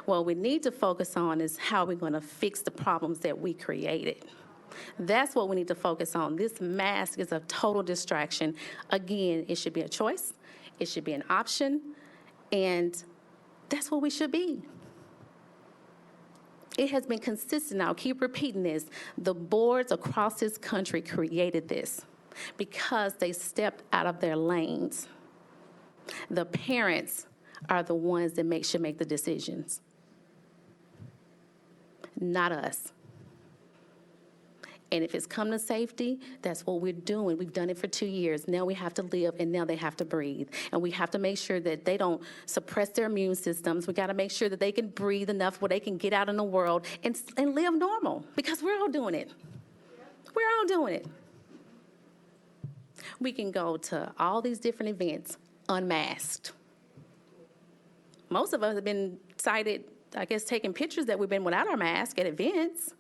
What we need to focus on is how we're going to fix the problems that we created. That's what we need to focus on. This mask is a total distraction. Again, it should be a choice. It should be an option. And that's what we should be. It has been consistent. I'll keep repeating this. The boards across this country created this because they stepped out of their lanes. The parents are the ones that should make the decisions, not us. And if it's come to safety, that's what we're doing. We've done it for 2 years. Now we have to live, and now they have to breathe. And we have to make sure that they don't suppress their immune systems. We got to make sure that they can breathe enough where they can get out in the world and live normal, because we're all doing it. We're all doing it. We can go to all these different events unmasked. Most of us have been cited, I guess, taking pictures that we've been without our mask at events.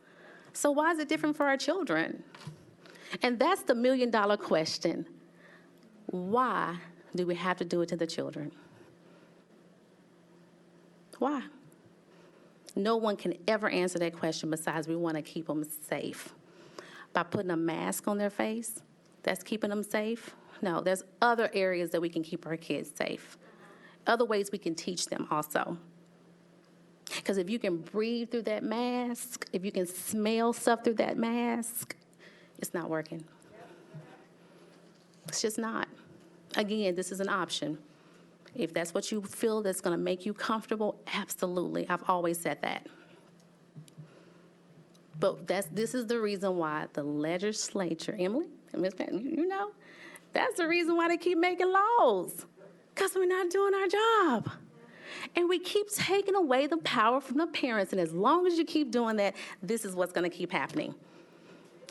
So why is it different for our children? And that's the million-dollar question. Why do we have to do it to the children? Why? No one can ever answer that question besides we want to keep them safe. By putting a mask on their face, that's keeping them safe? No, there's other areas that we can keep our kids safe. Other ways we can teach them also. Because if you can breathe through that mask, if you can smell stuff through that mask, it's not working. It's just not. Again, this is an option. If that's what you feel that's going to make you comfortable, absolutely. I've always said that. But this is the reason why the legislature, Emily, and Ms. Patton, you know, that's the reason why they keep making laws, because we're not doing our job. And we keep taking away the power from the parents, and as long as you keep doing that, this is what's going to keep happening.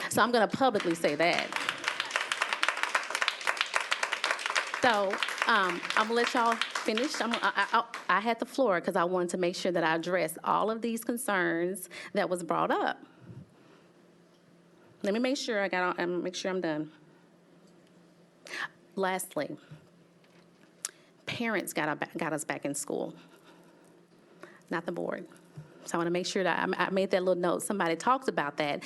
So I'm going to publicly say that. So I'm going to let y'all finish. I had the floor because I wanted to make sure that I addressed all of these concerns that was brought up. Let me make sure I'm done. Lastly, parents got us back in school, not the board. So I want to make sure that I made that little note. Somebody talked about that.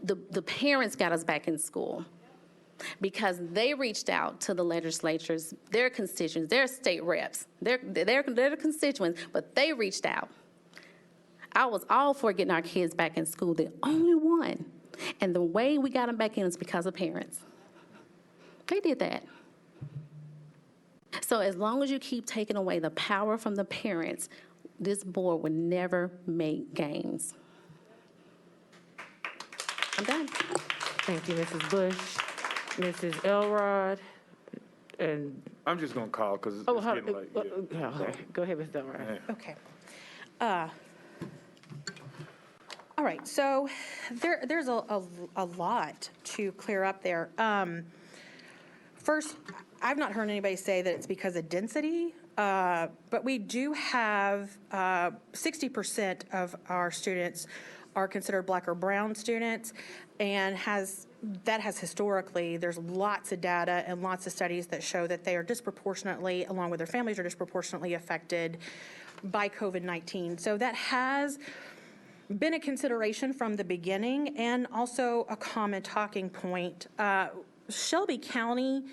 The parents got us back in school because they reached out to the legislatures, their constituents, their state reps, they're the constituents, but they reached out. I was all for getting our kids back in school, the only one. And the way we got them back in is because of parents. They did that. So as long as you keep taking away the power from the parents, this board would never make gains. I'm done. Thank you, Mrs. Bush. Mrs. Elrod, and... I'm just gonna call because it's getting late. Yeah. Okay. Go ahead, Ms. Elrod. Okay. All right, so there's a lot to clear up there. First, I've not heard anybody say that it's because of density, but we do have 60% of our students are considered Black or brown students, and that has historically, there's lots of data and lots of studies that show that they are disproportionately, along with their families, are disproportionately affected by COVID-19. So that has been a consideration from the beginning and also a common talking point. Shelby County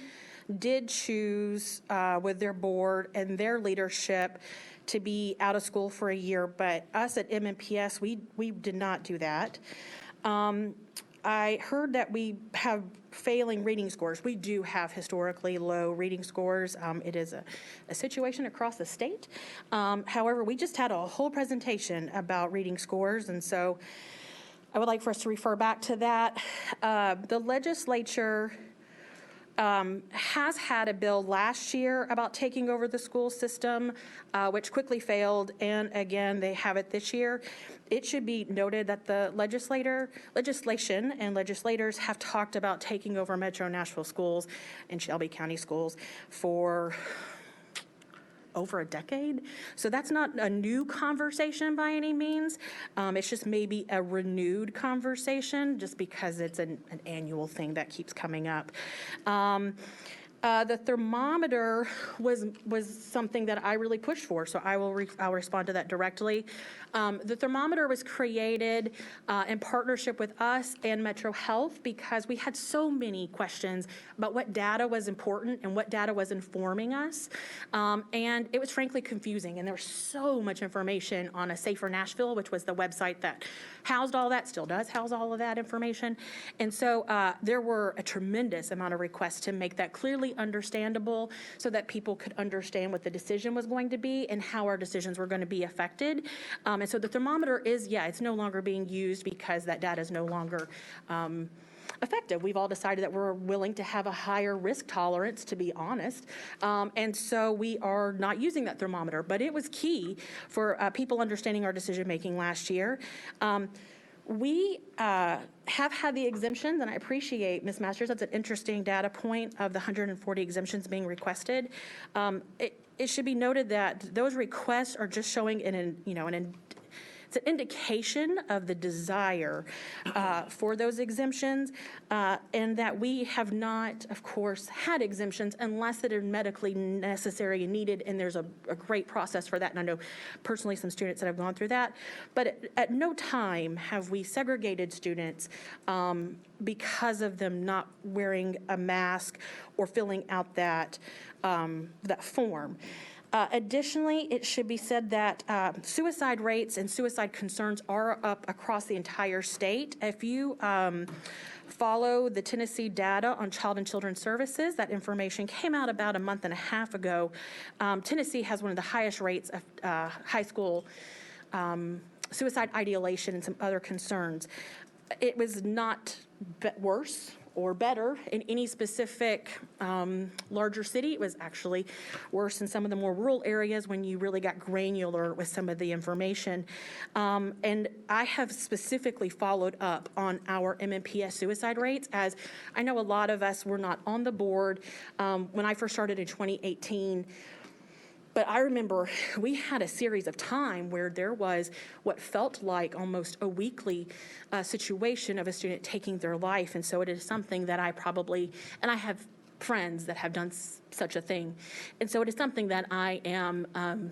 did choose with their board and their leadership to be out of school for a year, but us at MNPS, we did not do that. I heard that we have failing reading scores. We do have historically low reading scores. It is a situation across the state. However, we just had a whole presentation about reading scores, and so I would like for us to refer back to that. The legislature has had a bill last year about taking over the school system, which quickly failed, and again, they have it this year. It should be noted that the legislation and legislators have talked about taking over Metro Nashville schools and Shelby County schools for over a decade. So that's not a new conversation by any means. It's just maybe a renewed conversation just because it's an annual thing that keeps coming up. The thermometer was something that I really pushed for, so I'll respond to that directly. The thermometer was created in partnership with us and Metro Health because we had so many questions about what data was important and what data was informing us. And it was frankly confusing, and there was so much information on A Safer Nashville, which was the website that housed all that, still does house all of that information. And so there were a tremendous amount of requests to make that clearly understandable so that people could understand what the decision was going to be and how our decisions were going to be affected. And so the thermometer is, it's no longer being used because that data is no longer effective. We've all decided that we're willing to have a higher risk tolerance, to be honest. And so we are not using that thermometer, but it was key for people understanding our decision-making last year. We have had the exemptions, and I appreciate, Ms. Masters, that's an interesting data point of the 140 exemptions being requested. It should be noted that those requests are just showing it's an indication of the desire for those exemptions, and that we have not, of course, had exemptions unless it are medically necessary and needed, and there's a great process for that, and I know personally some students that have gone through that. But at no time have we segregated students because of them not wearing a mask or filling out that form. Additionally, it should be said that suicide rates and suicide concerns are up across the entire state. If you follow the Tennessee data on Child and Children's Services, that information came out about a month and a half ago. Tennessee has one of the highest rates of high school suicide ideation and some other concerns. It was not worse or better in any specific larger city. It was actually worse in some of the more rural areas when you really got granular with some of the information. And I have specifically followed up on our MMPS suicide rates, as I know a lot of us were not on the board when I first started in 2018. But I remember we had a series of time where there was what felt like almost a weekly situation of a student taking their life. And so it is something that I probably, and I have friends that have done such a thing. And so it is something that I am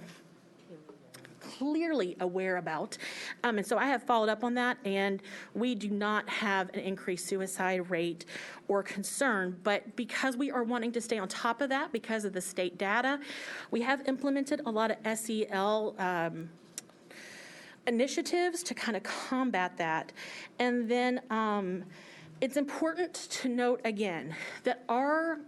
clearly aware about. And so I have followed up on that, and we do not have an increased suicide rate or concern. But because we are wanting to stay on top of that because of the state data, we have implemented a lot of SEL initiatives to kind of combat that. And then it's important to note again that our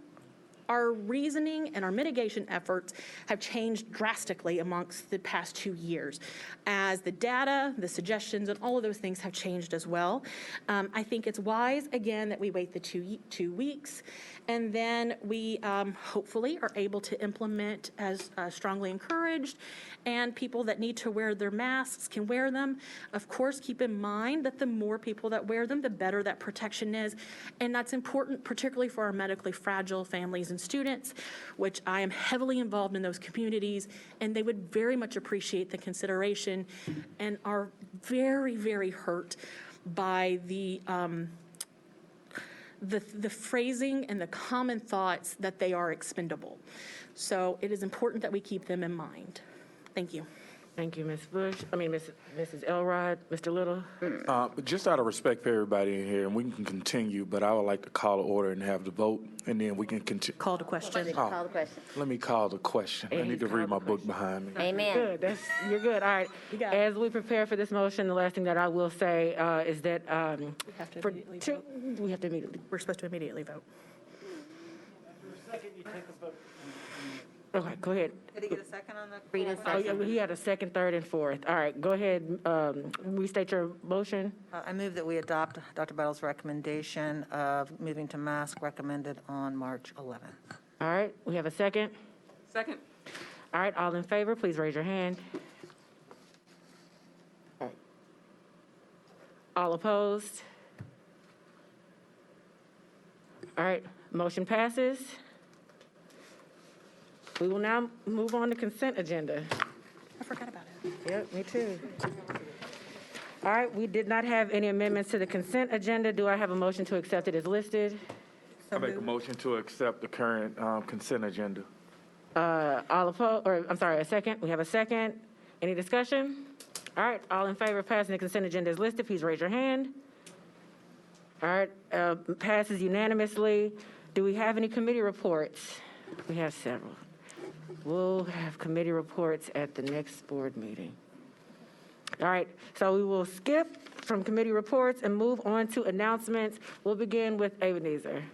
reasoning and our mitigation efforts have changed drastically amongst the past 2 years as the data, the suggestions, and all of those things have changed as well. I think it's wise, again, that we wait the 2 weeks, and then we hopefully are able to implement as strongly encouraged, and people that need to wear their masks can wear them. Of course, keep in mind that the more people that wear them, the better that protection is, and that's important particularly for our medically fragile families and students, which I am heavily involved in those communities, and they would very much appreciate the consideration and are very, very hurt by the phrasing and the common thoughts that they are expendable. So it is important that we keep them in mind. Thank you. Thank you, Mrs. Elrod. Mr. Little? Just out of respect for everybody in here, and we can continue, but I would like to call the order and have the vote, and then we can continue. Call to question. Call the question. Let me call the question. I need to read my book behind me. Amen. Good, you're good. All right. As we prepare for this motion, the last thing that I will say is that we have to immediately. We're supposed to immediately vote. Okay, go ahead. Did he get a second on the? Read a Oh, yeah, he had a second, third, and fourth. All right, go ahead. Restate your motion. I move that we adopt Dr. Battle's recommendation of moving to mask recommended on March 11th. All right, we have a second. Second. All right, all in favor, please raise your hand. All right. All opposed? All right, motion passes. We will now move on to consent agenda. I forgot about it. Yep, me too. All right, we did not have any amendments to the consent agenda. Do I have a motion to accept it as listed? I make a motion to accept the current consent agenda. All opposed, or I'm sorry, a second? We have a second. Any discussion? All right, all in favor of passing the consent agenda as listed, please raise your hand. All right, passes unanimously. Do we have any committee reports? We have several. We'll have committee reports at the next board meeting. All right, so we will skip from committee reports and move on to announcements. We'll begin with Ebenezer.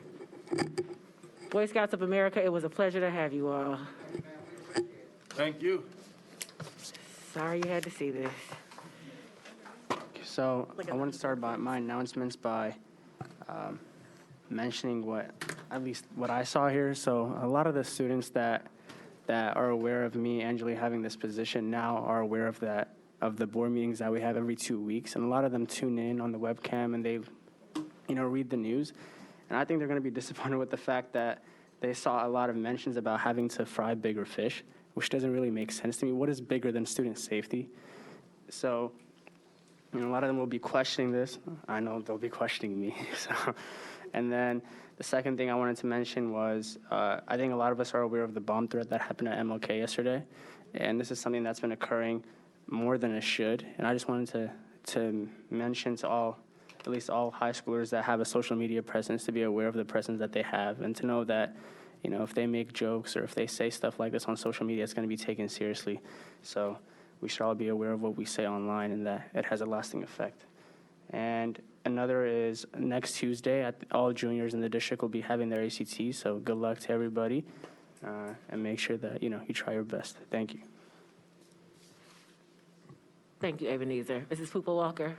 Boy Scouts of America, it was a pleasure to have you all. Thank you. Sorry you had to see this. So I want to start by my announcements by mentioning at least what I saw here. So a lot of the students that are aware of me, Angela, having this position now are aware of the board meetings that we have every 2 weeks. And a lot of them tune in on the webcam and they, read the news. And I think they're going to be disappointed with the fact that they saw a lot of mentions about having to fry bigger fish, which doesn't really make sense to me. What is bigger than student safety? So a lot of them will be questioning this. I know they'll be questioning me. So, and then the second thing I wanted to mention was I think a lot of us are aware of the bomb threat that happened at MLK yesterday, and this is something that's been occurring more than it should. And I just wanted to mention to all, at least all high schoolers that have a social media presence, to be aware of the presence that they have, and to know that, you know, if they make jokes or if they say stuff like this on social media, it's going to be taken seriously. So we should all be aware of what we say online and that it has a lasting effect. And another is next Tuesday, all juniors in the district will be having their ACT, so good luck to everybody, and make sure that, you know, you try your best. Thank you. Thank you, Ebenezer. Mrs. Pooper Walker.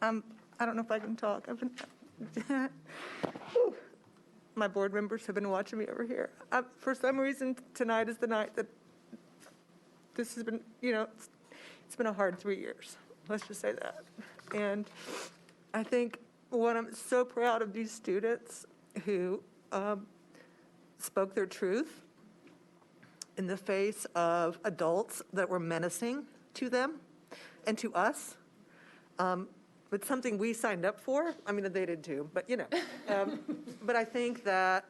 I don't know if I can talk. I've been, my board members have been watching me over here. For some reason, tonight is the night that this has been, you know, it's been a hard 3 years. Let's just say that. And I think what I'm so proud of these students who spoke their truth in the face of adults that were menacing to them and to us. It's something we signed up for. I mean, they did too, but you know. But I think that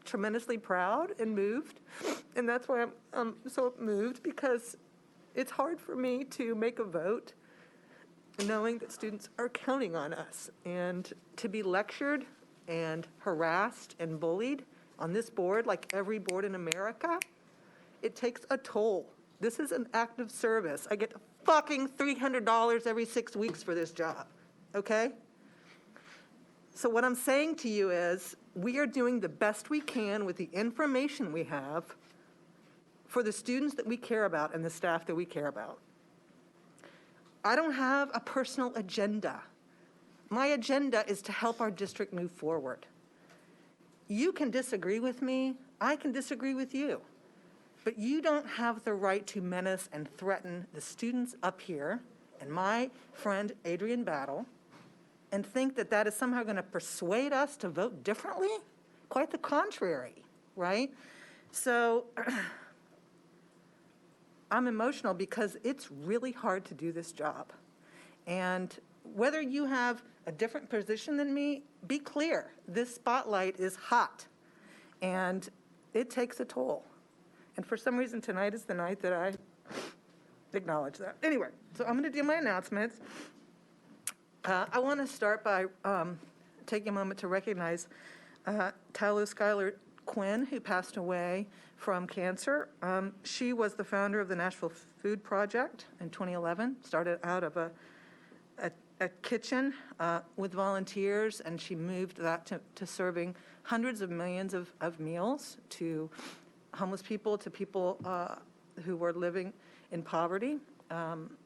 tremendously proud and moved. And that's why I'm so moved, because it's hard for me to make a vote knowing that students are counting on us. And to be lectured and harassed and bullied on this board, like every board in America, it takes a toll. This is an act of service. I get fucking $300 every 6 weeks for this job, okay? So what I'm saying to you is, we are doing the best we can with the information we have for the students that we care about and the staff that we care about. I don't have a personal agenda. My agenda is to help our district move forward. You can disagree with me, I can disagree with you, but you don't have the right to menace and threaten the students up here and my friend Adrian Battle and think that that is somehow going to persuade us to vote differently. Quite the contrary, right? So I'm emotional because it's really hard to do this job. And whether you have a different position than me, be clear, this spotlight is hot and it takes a toll. And for some reason, tonight is the night that I acknowledge that. Anyway, so I'm going to do my announcements. I want to start by taking a moment to recognize Talu Schuyler Quinn, who passed away from cancer. She was the founder of the Nashville Food Project in 2011, started out of a kitchen with volunteers, and she moved that to serving hundreds of millions of meals to homeless people, to people who were living in poverty.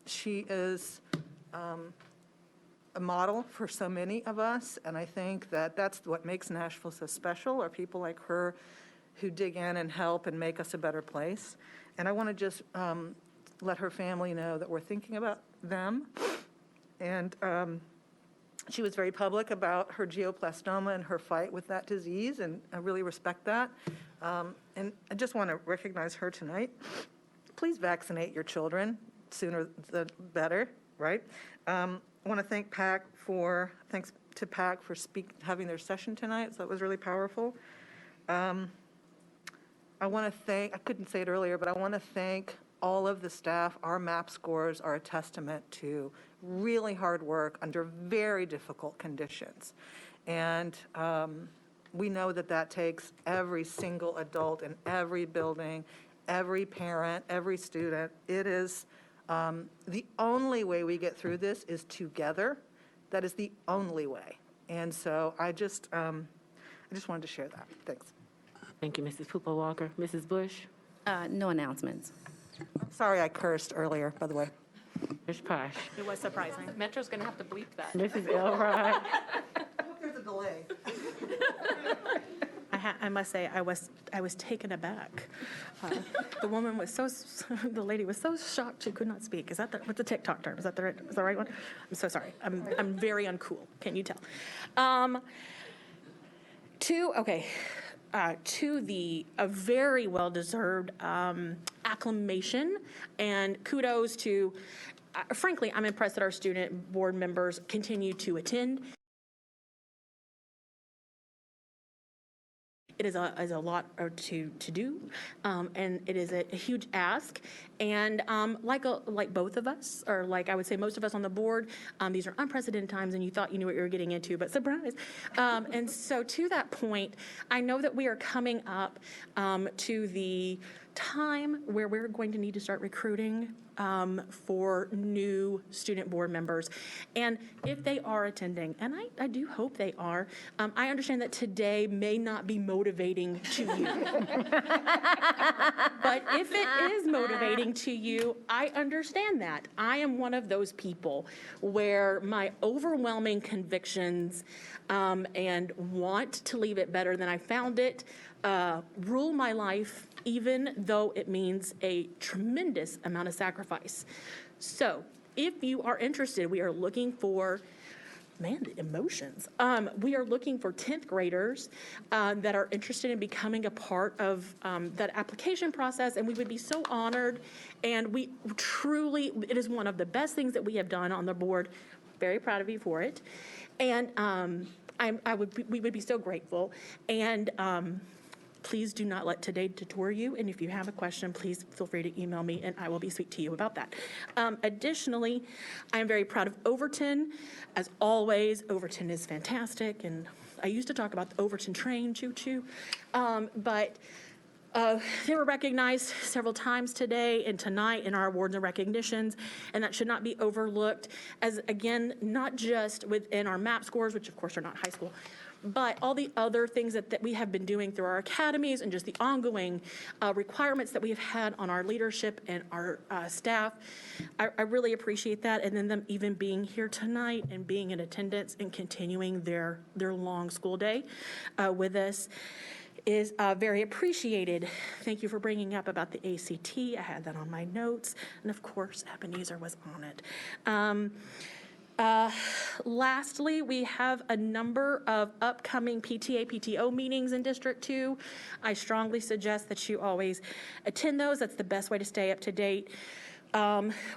She is a model for so many of us, and I think that that's what makes Nashville so special, are people like her who dig in and help and make us a better place. And I want to just let her family know that we're thinking about them. And she was very public about her glioblastoma and her fight with that disease, and I really respect that. And I just want to recognize her tonight. Please vaccinate your children, sooner the better, right? I want to thank thanks to PAC for having their session tonight, so it was really powerful. I want to thank, I couldn't say it earlier, but I want to thank all of the staff. Our MAP scores are a testament to really hard work under very difficult conditions. And we know that that takes every single adult in every building, every parent, every student. It is the only way we get through this is together. That is the only way. And so I just wanted to share that. Thanks. Thank you, Mrs. Pooper Walker. Mrs. Bush? No announcements. Sorry I cursed earlier, by the way. Ms. Posh? It was surprising. Metro's going to have to bleep that. Mrs. Elrod? I hope there's a delay. I must say, I was taken aback. The woman was the lady was so shocked she could not speak. Is that what's the TikTok term? Is that the right one? I'm so sorry. I'm very uncool. Can you tell? To a very well-deserved acclamation and kudos to frankly, I'm impressed that our student board members continue to attend. It is a lot to do, and it is a huge ask. And like both of us, or like I would say most of us on the board, these are unprecedented times, and you thought you knew what you were getting into, but surprise. And so to that point, I know that we are coming up to the time where we're going to need to start recruiting for new student board members. And if they are attending, and I do hope they are, I understand that today may not be motivating to you. But if it is motivating to you, I understand that. I am one of those people where my overwhelming convictions and want to leave it better than I found it rule my life, even though it means a tremendous amount of sacrifice. So if you are interested, we are looking for, man, the emotions. We are looking for 10th graders that are interested in becoming a part of that application process, and we would be so honored. And we truly, it is one of the best things that we have done on the board. Very proud of you for it. And we would be so grateful. And please do not let today detour you. And if you have a question, please feel free to email me and I will speak to you about that. Additionally, I am very proud of Overton. As always, Overton is fantastic. And I used to talk about the Overton train, choo-choo. But they were recognized several times today and tonight in our awards and recognitions, and that should not be overlooked as, again, not just within our MAP scores, which of course are not high school, but all the other things that we have been doing through our academies and just the ongoing requirements that we have had on our leadership and our staff. I really appreciate that. And then them even being here tonight and being in attendance and continuing their long school day with us is very appreciated. Thank you for bringing up about the ACT. I had that on my notes. And of course, Ebenezer was on it. Lastly, we have a number of upcoming PTA, PTO meetings in District 2. I strongly suggest that you always attend those. That's the best way to stay up to date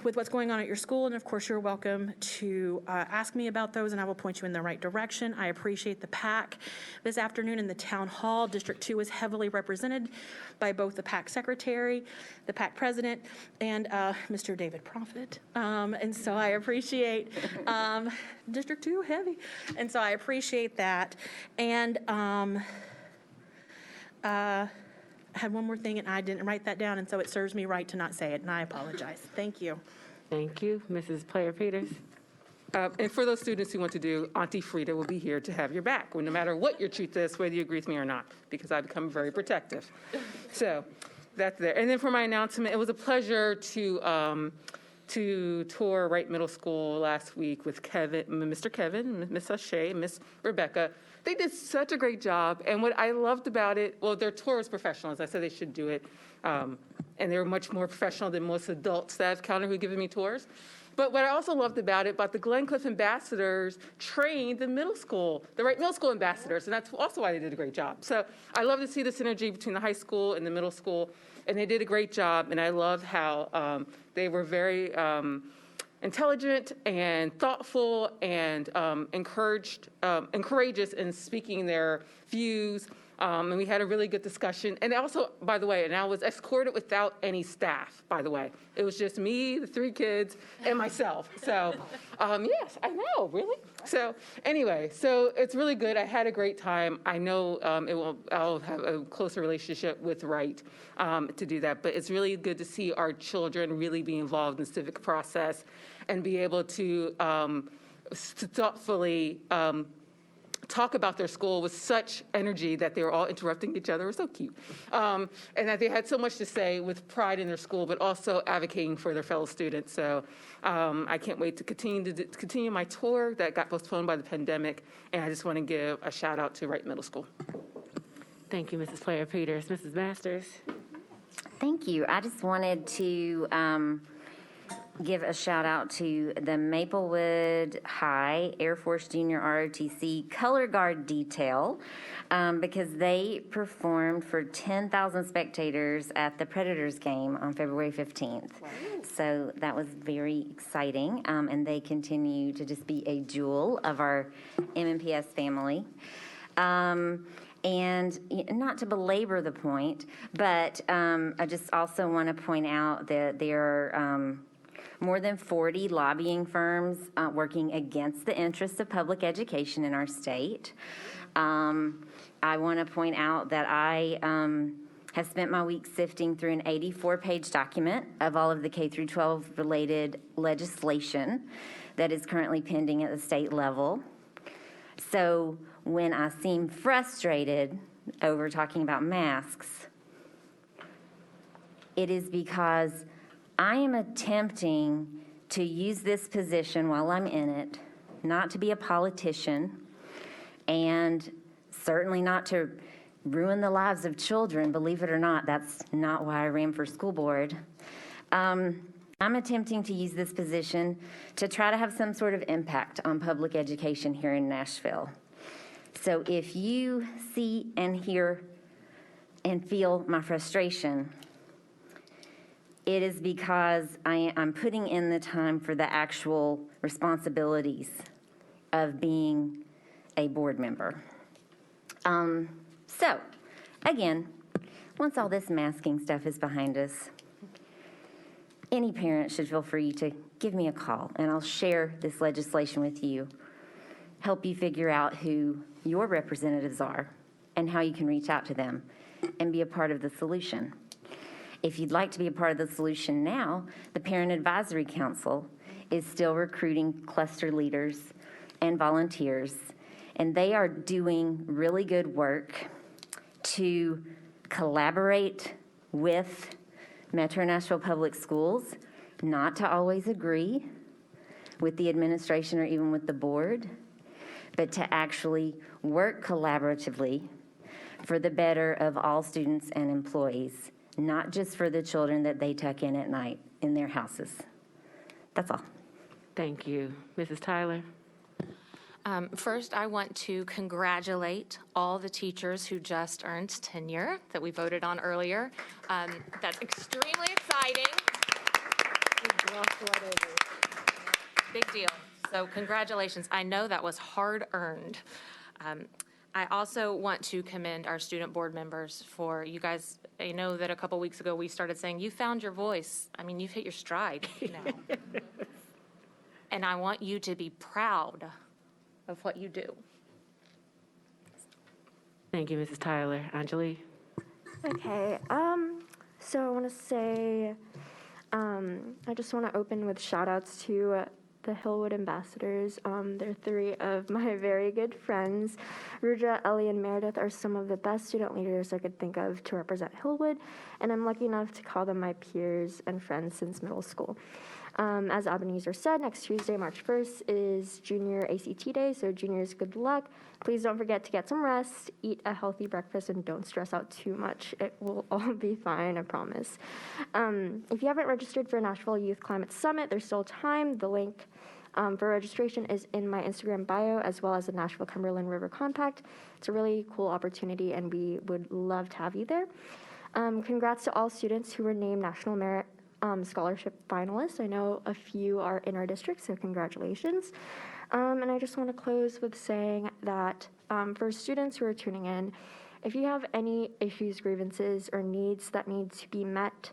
with what's going on at your school. And of course, you're welcome to ask me about those and I will point you in the right direction. I appreciate the PAC this afternoon in the town hall. District 2 is heavily represented by both the PAC secretary, the PAC president, and Mr. David Prophet. And so I appreciate District 2 heavy. And so I appreciate that. And I had one more thing, and I didn't write that down, and so it serves me right to not say it, and I apologize. Thank you. Thank you. Mrs. Player-Peters. And for those students who want to do, Auntie Frida will be here to have your back, no matter what your truth is, whether you agree with me or not, because I become very protective. So that's there. And then for my announcement, it was a pleasure to tour Wright Middle School last week with Kevin, Mr. Kevin, Miss O'Shea, Miss Rebecca. They did such a great job. And what I loved about it, well, their tour was professional, as I said they should do it. And they were much more professional than most adult staff counter who given me tours. But what I also loved about the Glencliff ambassadors trained the middle school, the Wright Middle School ambassadors, and that's also why they did a great job. So I love to see the synergy between the high school and the middle school, and they did a great job, and I love how they were very intelligent and thoughtful and courageous in speaking their views. And we had a really good discussion. And also, by the way, and I was escorted without any staff, by the way. It was just me, the 3 kids, and myself. So, yes, I know, really? So anyway, so it's really good. I had a great time. I know I'll have a closer relationship with Wright to do that. But it's really good to see our children really be involved in the civic process and be able to thoughtfully talk about their school with such energy that they were all interrupting each other. It was so cute. And that they had so much to say with pride in their school, but also advocating for their fellow students. So I can't wait to continue my tour that got postponed by the pandemic. And I just want to give a shout out to Wright Middle School. Thank you, Mrs. Player-Peters. Mrs. Masters. Thank you. I just wanted to give a shout out to the Maplewood High Air Force Junior ROTC Color Guard Detail because they performed for 10,000 spectators at the Predators game on February 15th. So that was very exciting, and they continue to just be a jewel of our MMPS family. And not to belabor the point, but I just also want to point out that there are more than 40 lobbying firms working against the interests of public education in our state. I want to point out that I have spent my week sifting through an 84-page document of all of the K through 12 related legislation that is currently pending at the state level. So when I seem frustrated over talking about masks, it is because I am attempting to use this position while I'm in it, not to be a politician, and certainly not to ruin the lives of children. Believe it or not, that's not why I ran for school board. I'm attempting to use this position to try to have some sort of impact on public education here in Nashville. So if you see and hear and feel my frustration, it is because I'm putting in the time for the actual responsibilities of being a board member. So, again, once all this masking stuff is behind us, any parent should feel free to give me a call, and I'll share this legislation with you, help you figure out who your representatives are and how you can reach out to them and be a part of the solution. If you'd like to be a part of the solution now, the Parent Advisory Council is still recruiting cluster leaders and volunteers, and they are doing really good work to collaborate with Metro Nashville Public Schools, not to always agree with the administration or even with the board, but to actually work collaboratively for the better of all students and employees, not just for the children that they tuck in at night in their houses. That's all. Thank you. Mrs. Tyler? First, I want to congratulate all the teachers who just earned tenure that we voted on earlier. That's extremely exciting. Big deal. So congratulations. I know that was hard-earned. I also want to commend our student board members for you guys. I know that a couple weeks ago we started saying, you found your voice. I mean, you've hit your stride now. And I want you to be proud of what you do. Thank you, Mrs. Tyler. Anjali? Okay, so I want to say, I just want to open with shout outs to the Hillwood ambassadors. They're three of my very good friends. Rudra, Ellie, and Meredith are some of the best student leaders I could think of to represent Hillwood, and I'm lucky enough to call them my peers and friends since middle school. As Ebenezer said, next Tuesday, March 1st, is Junior ACT Day, so juniors, good luck. Please don't forget to get some rest, eat a healthy breakfast, and don't stress out too much. It will all be fine, I promise. If you haven't registered for Nashville Youth Climate Summit, there's still time. The link for registration is in my Instagram bio, as well as the Nashville Cumberland River Compact. It's a really cool opportunity, and we would love to have you there. Congrats to all students who were named National Merit Scholarship finalists. I know a few are in our district, so congratulations. And I just want to close with saying that for students who are tuning in, if you have any issues, grievances, or needs that need to be met,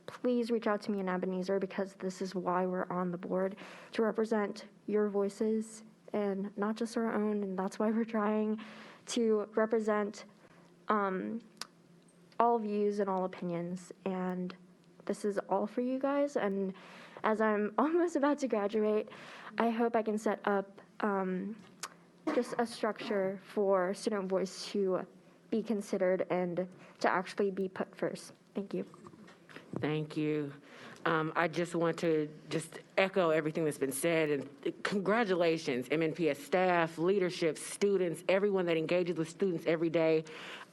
please reach out to me and Ebenezer, because this is why we're on the board, to represent your voices and not just our own, and that's why we're trying to represent all views and all opinions. And this is all for you guys, and as I'm almost about to graduate, I hope I can set up just a structure for student voice to be considered and to actually be put first. Thank you. Thank you. I just want to just echo everything that's been said, and congratulations, MNPS staff, leadership, students, everyone that engages with students every day.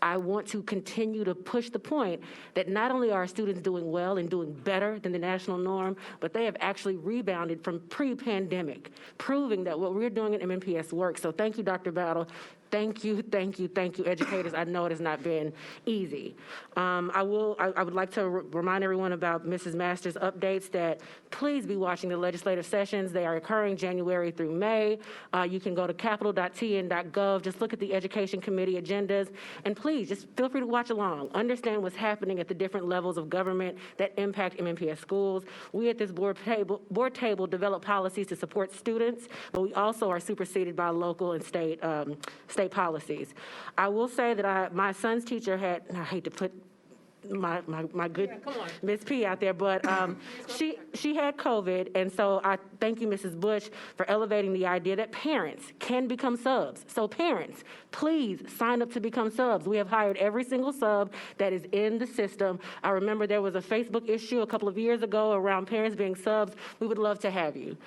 I want to continue to push the point that not only are our students doing well and doing better than the national norm, but they have actually rebounded from pre-pandemic, proving that what we're doing at MNPS works. So thank you, Dr. Battle. Thank you, thank you, thank you, educators. I know it has not been easy. I would like to remind everyone about Mrs. Masters' updates that please be watching the legislative sessions. They are occurring January through May. You can go to capitol.tn.gov, just look at the Education Committee agendas, and please just feel free to watch along. Understand what's happening at the different levels of government that impact MNPS schools. We at this board table develop policies to support students, but we also are superseded by local and state policies. I will say that my son's teacher had, I hate to put my good Miss P out there, but she had COVID, and so I thank you, Mrs. Bush, for elevating the idea that parents can become subs. So parents, please sign up to become subs. We have hired every single sub that is in the system. I remember there was a Facebook issue a couple of years ago around parents being subs. We would love to have you.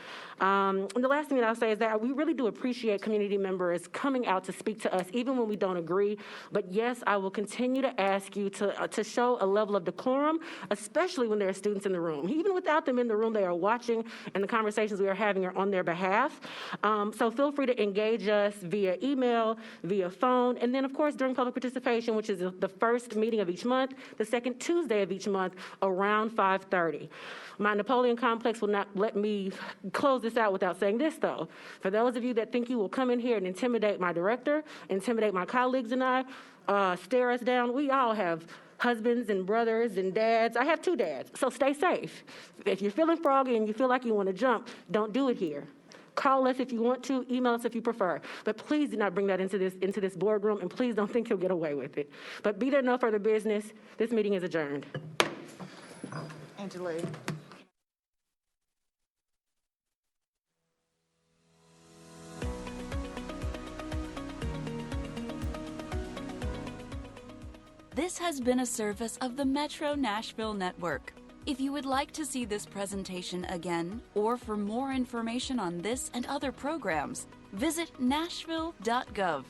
And the last thing that I'll say is that we really do appreciate community members coming out to speak to us, even when we don't agree. But yes, I will continue to ask you to show a level of decorum, especially when there are students in the room. Even without them in the room, they are watching, and the conversations we are having are on their behalf. So feel free to engage us via email, via phone, and then, of course, during public participation, which is the first meeting of each month, the second Tuesday of each month, around 5:30. My Napoleon complex will not let me close this out without saying this, though. For those of you that think you will come in here and intimidate my director, intimidate my colleagues and I, stare us down, we all have husbands and brothers and dads. I have 2 dads, so stay safe. If you're feeling froggy and you feel like you want to jump, don't do it here. Call us if you want to, email us if you prefer. But please do not bring that into this boardroom, and please don't think you'll get away with it. But be there no further business. This meeting is adjourned. Angela. This has been a service of the Metro Nashville Network. If you would like to see this presentation again, or for more information on this and other programs, visit nashville.gov.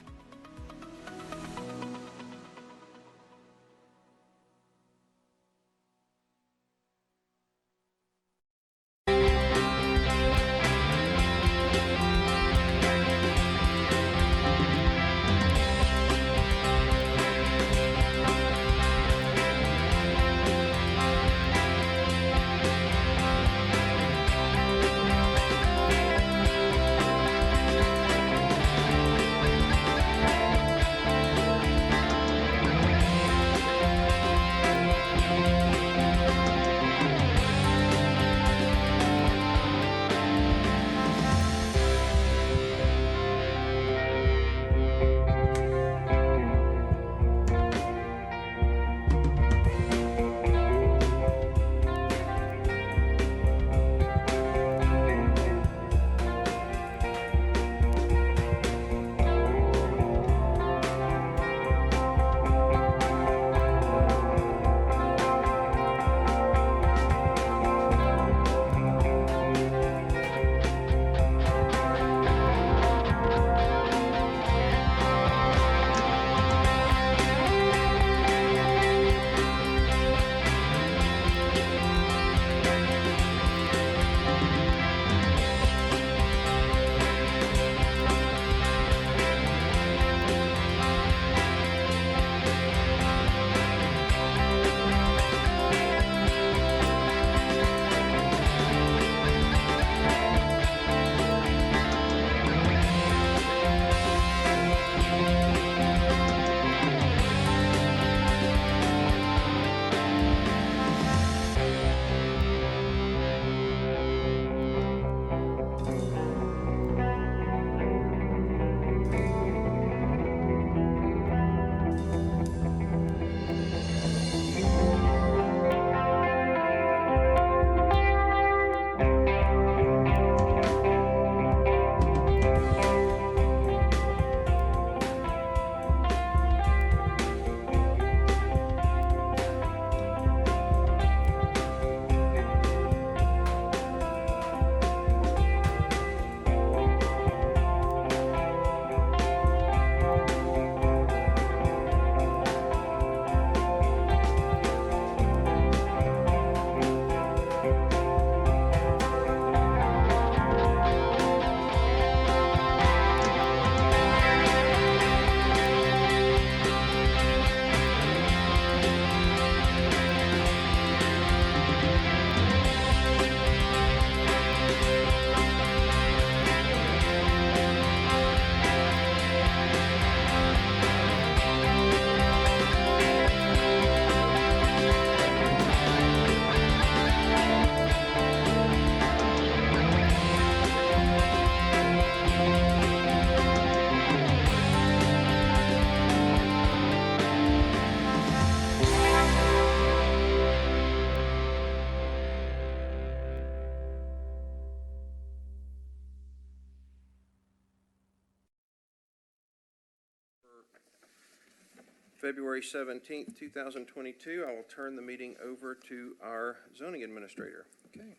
February 17th, 2022. I will turn the meeting over to our zoning administrator. Okay.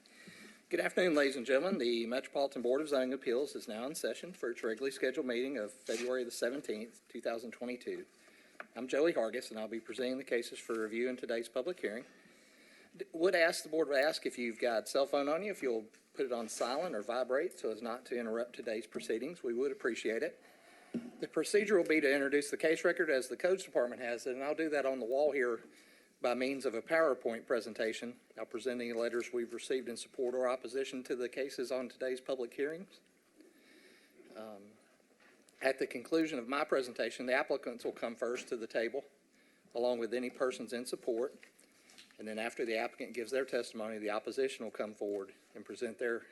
Good afternoon, ladies and gentlemen. The Metropolitan Board of Zoning Appeals is now in session for its regularly scheduled meeting of February the 17th, 2022. I'm Joey Hargis, and I'll be presenting the cases for review in today's public hearing. The board would ask if you've got a cell phone on you, if you'll put it on silent or vibrate so as not to interrupt today's proceedings. We would appreciate it. The procedure will be to introduce the case record as the Codes Department has it, and I'll do that on the wall here by means of a PowerPoint presentation. I'll present any letters we've received in support or opposition to the cases on today's public hearings. At the conclusion of my presentation, the applicants will come first to the table, along with any persons in support. And then after the applicant gives their testimony, the opposition will come forward and present their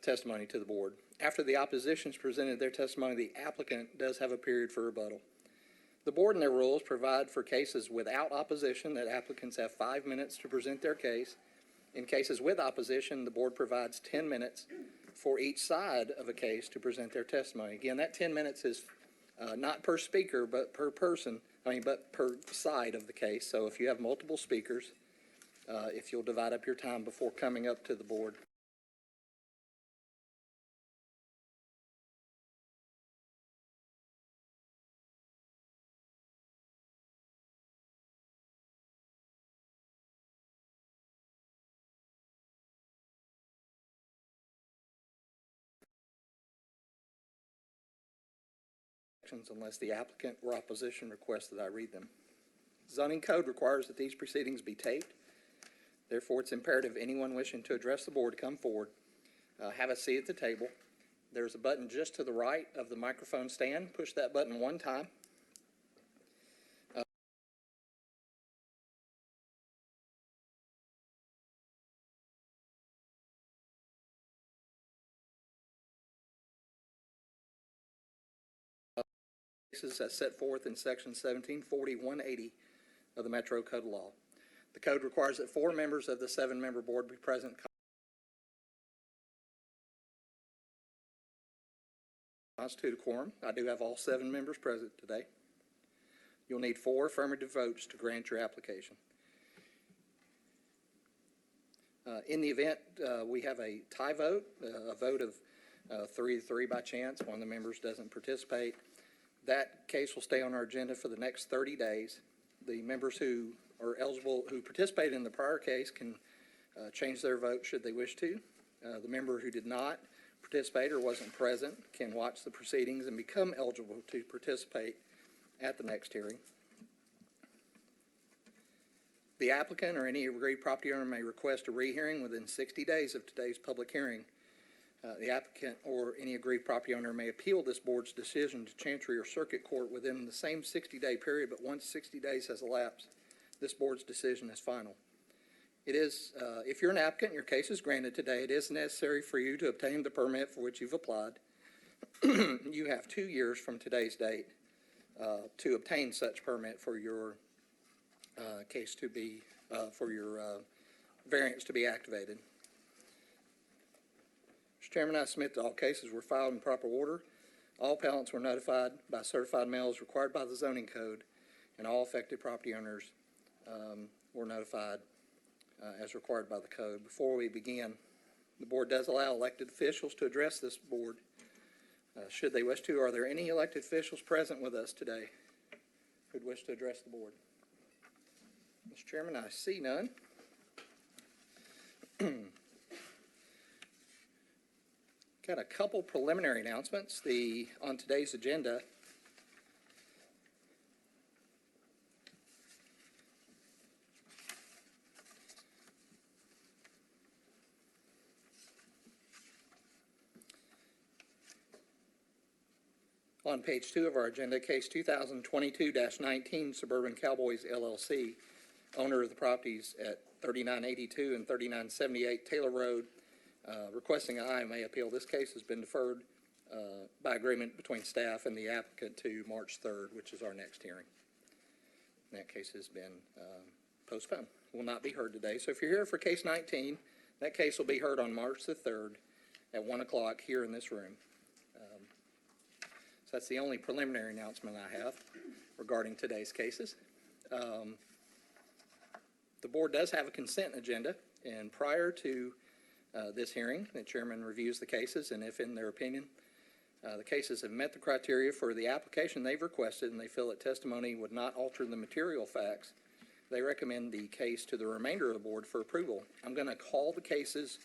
testimony to the board. After the opposition's presented their testimony, the applicant does have a period for rebuttal. The board and their rules provide for cases without opposition that applicants have 5 minutes to present their case. In cases with opposition, the board provides 10 minutes for each side of a case to present their testimony. Again, that 10 minutes is not per speaker, but per person, but per side of the case. So if you have multiple speakers, if you'll divide up your time before coming up to the board. Unless the applicant or opposition requests that I read them. Zoning code requires that these proceedings be taped. Therefore, it's imperative anyone wishing to address the board come forward, have a seat at the table. There's a button just to the right of the microphone stand. Push that button one time. As set forth in section 1740-180 of the Metro Code of Law. The code requires that 4 members of the 7-member board be present. Constitute a quorum. I do have all 7 members present today. You'll need 4 affirmative votes to grant your application. In the event we have a tie vote, a vote of 3-3 by chance, one of the members doesn't participate, that case will stay on our agenda for the next 30 days. The members who are eligible, who participated in the prior case, can change their vote should they wish to. The member who did not participate or wasn't present can watch the proceedings and become eligible to participate at the next hearing. The applicant or any aggrieved property owner may request a rehearing within 60 days of today's public hearing. The applicant or any aggrieved property owner may appeal this board's decision to Chancery or Circuit Court within the same 60-day period, but once 60 days has elapsed, this board's decision is final. It is, if you're an applicant and your case is granted today, it is necessary for you to obtain the permit for which you've applied. You have 2 years from today's date to obtain such permit for your case to be, for your variance to be activated. Mr. Chairman, I submit that all cases were filed in proper order. All appellants were notified by certified mail as required by the zoning code, and all affected property owners were notified as required by the code. Before we begin, the board does allow elected officials to address this board should they wish to. Are there any elected officials present with us today who'd wish to address the board? Mr. Chairman, I see none. Got a couple preliminary announcements. On today's agenda, on page 2 of our agenda, case 2022-19, Suburban Cowboys LLC, owner of the properties at 3982 and 3978 Taylor Road, requesting an IMA appeal. This case has been deferred by agreement between staff and the applicant to March 3rd, which is our next hearing. And that case has been postponed. Will not be heard today. So if you're here for case 19, that case will be heard on March the 3rd at 1 o'clock here in this room. So that's the only preliminary announcement I have. regarding today's cases. The board does have a consent agenda, and prior to this hearing, the chairman reviews the cases, and if in their opinion the cases have met the criteria for the application they've requested and they feel that testimony would not alter the material facts, they recommend the case to the remainder of the board for approval. I'm going to call the cases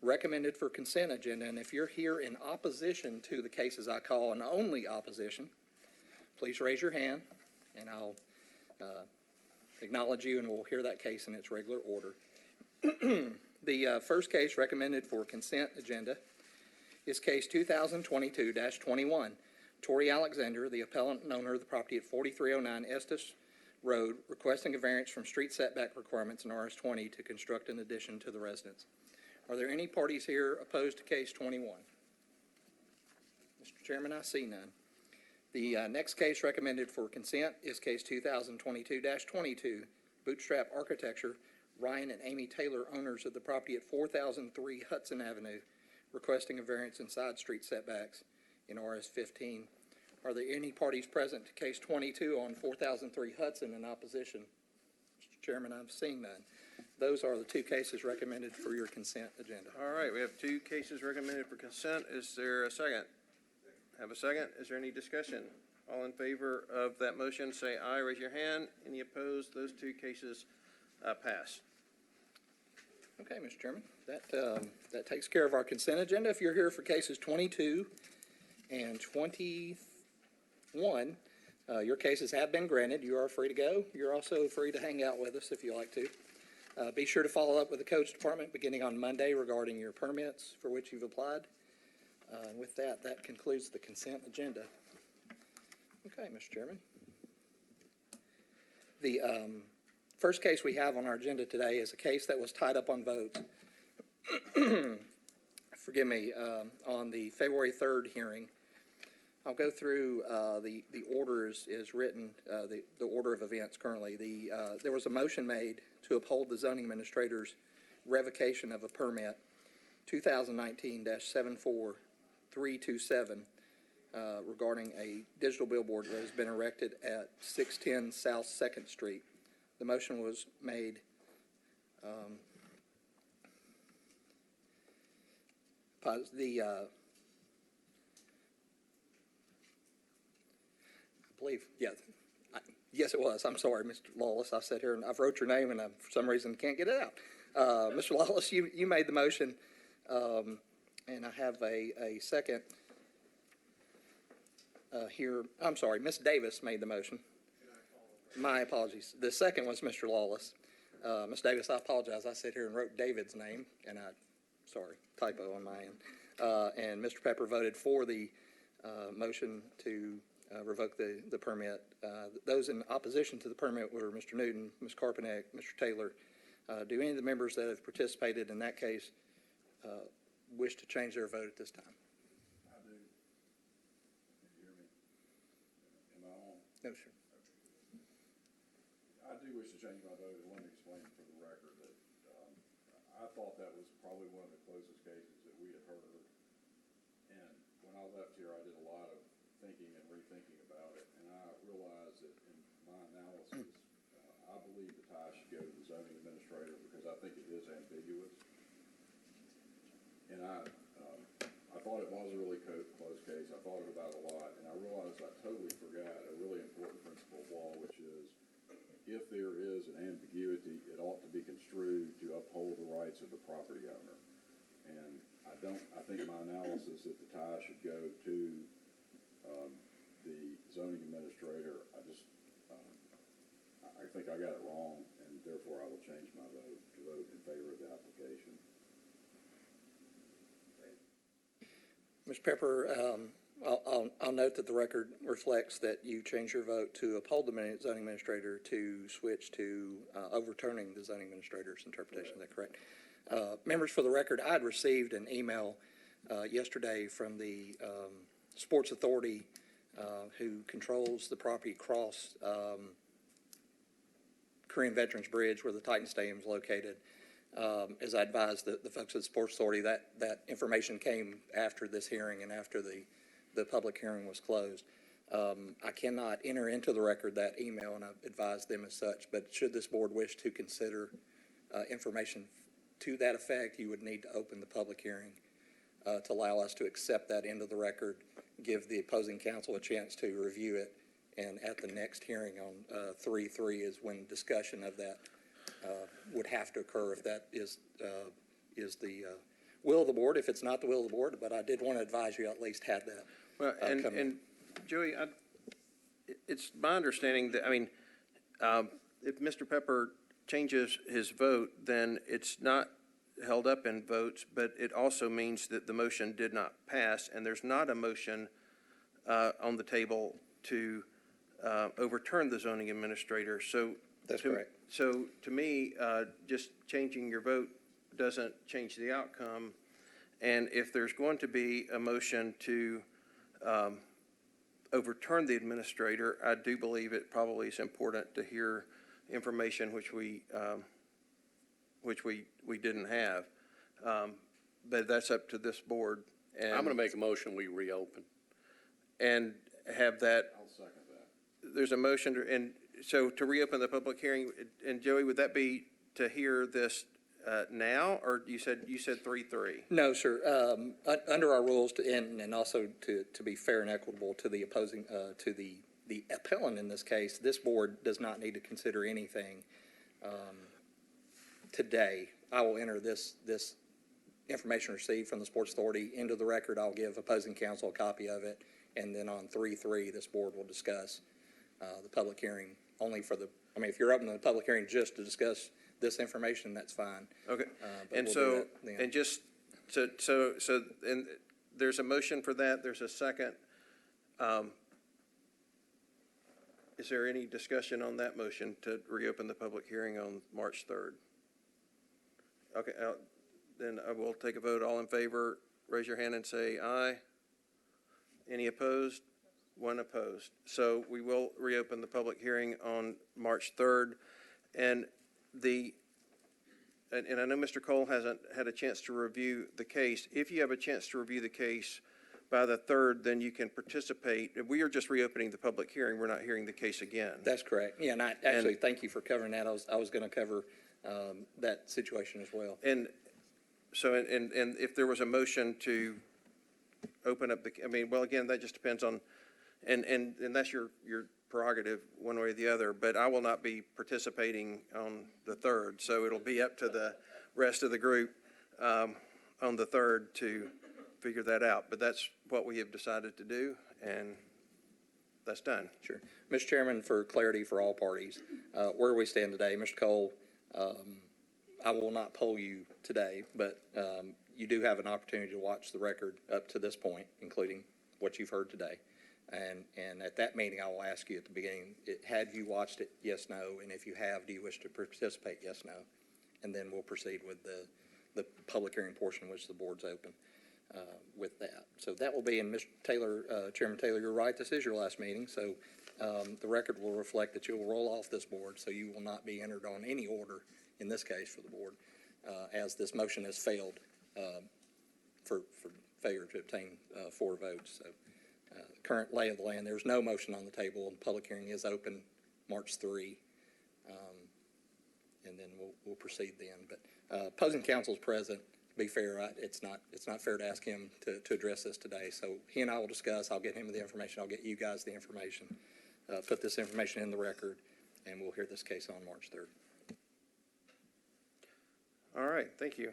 recommended for consent agenda, and if you're here in opposition to the cases I call, and only opposition, please raise your hand, and I'll acknowledge you, and we'll hear that case in its regular order. The first case recommended for consent agenda is case 2022-21. Tori Alexander, the appellant and owner of the property at 4309 Estes Road, requesting a variance from street setback requirements in RS20 to construct an addition to the residence. Are there any parties here opposed to case 21? Mr. Chairman, I see none. The next case recommended for consent is case 2022-22, Bootstrap Architecture, Ryan and Amy Taylor, owners of the property at 4003 Hudson Avenue, requesting a variance in side street setbacks in RS15. Are there any parties present to case 22 on 4003 Hudson in opposition? Mr. Chairman, I'm seeing none. Those are the two cases recommended for your consent agenda. All right, we have two cases recommended for consent. Is there a second? Have a second? Is there any discussion? All in favor of that motion, say aye. Raise your hand. Any opposed? Those two cases pass. Okay, Mr. Chairman, that takes care of our consent agenda. If you're here for cases 22 and 21, your cases have been granted. You are free to go. You're also free to hang out with us if you like to. Be sure to follow up with the Codes Department beginning on Monday regarding your permits for which you've applied. With that, that concludes the consent agenda. Okay, Mr. Chairman. The first case we have on our agenda today is a case that was tied up on votes. Forgive me, on the February 3rd hearing. I'll go through the order is written, the order of events currently. There was a motion made to uphold the zoning administrator's revocation of a permit, 2019-74327, regarding a digital billboard that has been erected at 610 South 2nd Street. The motion was made I believe, yes, it was. I'm sorry, Mr. Lawless. I sat here and I've wrote your name and I, for some reason, can't get it out. Mr. Lawless, you made the motion, and I have a second here. I'm sorry, Ms. Davis made the motion. My apologies. The second was Mr. Lawless. Ms. Davis, I apologize. I sat here and wrote David's name, and sorry, typo on my end. And Mr. Pepper voted for the motion to revoke the permit. Those in opposition to the permit were Mr. Newton, Ms. Carpenter, Mr. Taylor. Do any of the members that have participated in that case wish to change their vote at this time? I do. Can you hear me? Am I on? No, sir. I do wish to change my vote, and let me explain for the record that I thought that was probably one of the closest cases that we had heard. And when I left here, I did a lot of thinking and rethinking about it, and I realized that in my analysis, I believe the tie should go to the zoning administrator because I think it is ambiguous. And I thought it was a really close case. I thought about it a lot, and I realized I totally forgot a really important principle of law, which is if there is an ambiguity, it ought to be construed to uphold the rights of the property owner. And I think my analysis that the tie should go to the zoning administrator, I think I got it wrong, and therefore I will change my vote to vote in favor of the application. Mr. Pepper, I'll note that the record reflects that you changed your vote to uphold the zoning administrator to switch to overturning the zoning administrator's interpretation. Is that correct? Members, for the record, I had received an email yesterday from the Sports Authority who controls the property across Korean Veterans Bridge where the Titan Stadium is located. As I advised the folks at the Sports Authority, that information came after this hearing and after the public hearing was closed. I cannot enter into the record that email, and I've advised them as such, but should this board wish to consider information to that effect, you would need to open the public hearing to allow us to accept that into the record, give the opposing counsel a chance to review it, and at the next hearing on 3-3 is when discussion of that would have to occur, if that is the will of the board. If it's not the will of the board, but I did want to advise you at least had that. Well, and Joey, it's my understanding that, I mean, if Mr. Pepper changes his vote, then it's not held up in votes, but it also means that the motion did not pass, and there's not a motion on the table to overturn the zoning administrator. So that's correct. So to me, just changing your vote doesn't change the outcome. And if there's going to be a motion to overturn the administrator, I do believe it probably is important to hear information which we didn't have. But that's up to this board. And I'm going to make a motion, we reopen. And have that. I'll second that. There's a motion, and so to reopen the public hearing, and Joey, would that be to hear this now, or you said 3-3? No, sir. Under our rules, and also to be fair and equitable to the opposing, to the appellant in this case, this board does not need to consider anything today. I will enter this information received from the Sports Authority into the record. I'll give opposing counsel a copy of it, and then on 3-3, this board will discuss the public hearing only for the, I mean, if you're opening the public hearing just to discuss this information, that's fine. Okay. But And we'll so, do that then. and just, so, and there's a motion for that, there's a second. Is there any discussion on that motion to reopen the public hearing on March 3rd? Okay, then I will take a vote. All in favor, raise your hand and say aye. Any opposed? One opposed. So we will reopen the public hearing on March 3rd. And and I know Mr. Cole hasn't had a chance to review the case. If you have a chance to review the case by the 3rd, then you can participate. We are just reopening the public hearing. We're not hearing the case again. That's correct. Yeah, and I actually thank you for covering that. I was going to cover that situation as well. And so, and if there was a motion to open up I mean, well, again, that just depends on, and that's your prerogative one way or the other, but I will not be participating on the 3rd, so it'll be up to the rest of the group on the 3rd to figure that out. But that's what we have decided to do, and that's done. Sure. Mr. Chairman, for clarity for all parties, where we stand today, Mr. Cole, I will not poll you today, but you do have an opportunity to watch the record up to this point, including what you've heard today. And at that meeting, I will ask you at the beginning, had you watched it, yes, no, and if you have, do you wish to participate, yes, no? And then we'll proceed with the public hearing portion, which the board's open with that. So that will be, and Mr. Taylor, Chairman Taylor, you're right, this is your last meeting, so the record will reflect that you will roll off this board, so you will not be entered on any order in this case for the board, as this motion has failed for failure to obtain 4 votes. So current lay of the land, there's no motion on the table, and the public hearing is open March 3, and then we'll proceed then. But opposing counsel is present. To be fair, it's not fair to ask him to address this today. So he and I will discuss. I'll get him the information. I'll get you guys the information. Put this information in the record, and we'll hear this case on March 3rd. All right, thank you.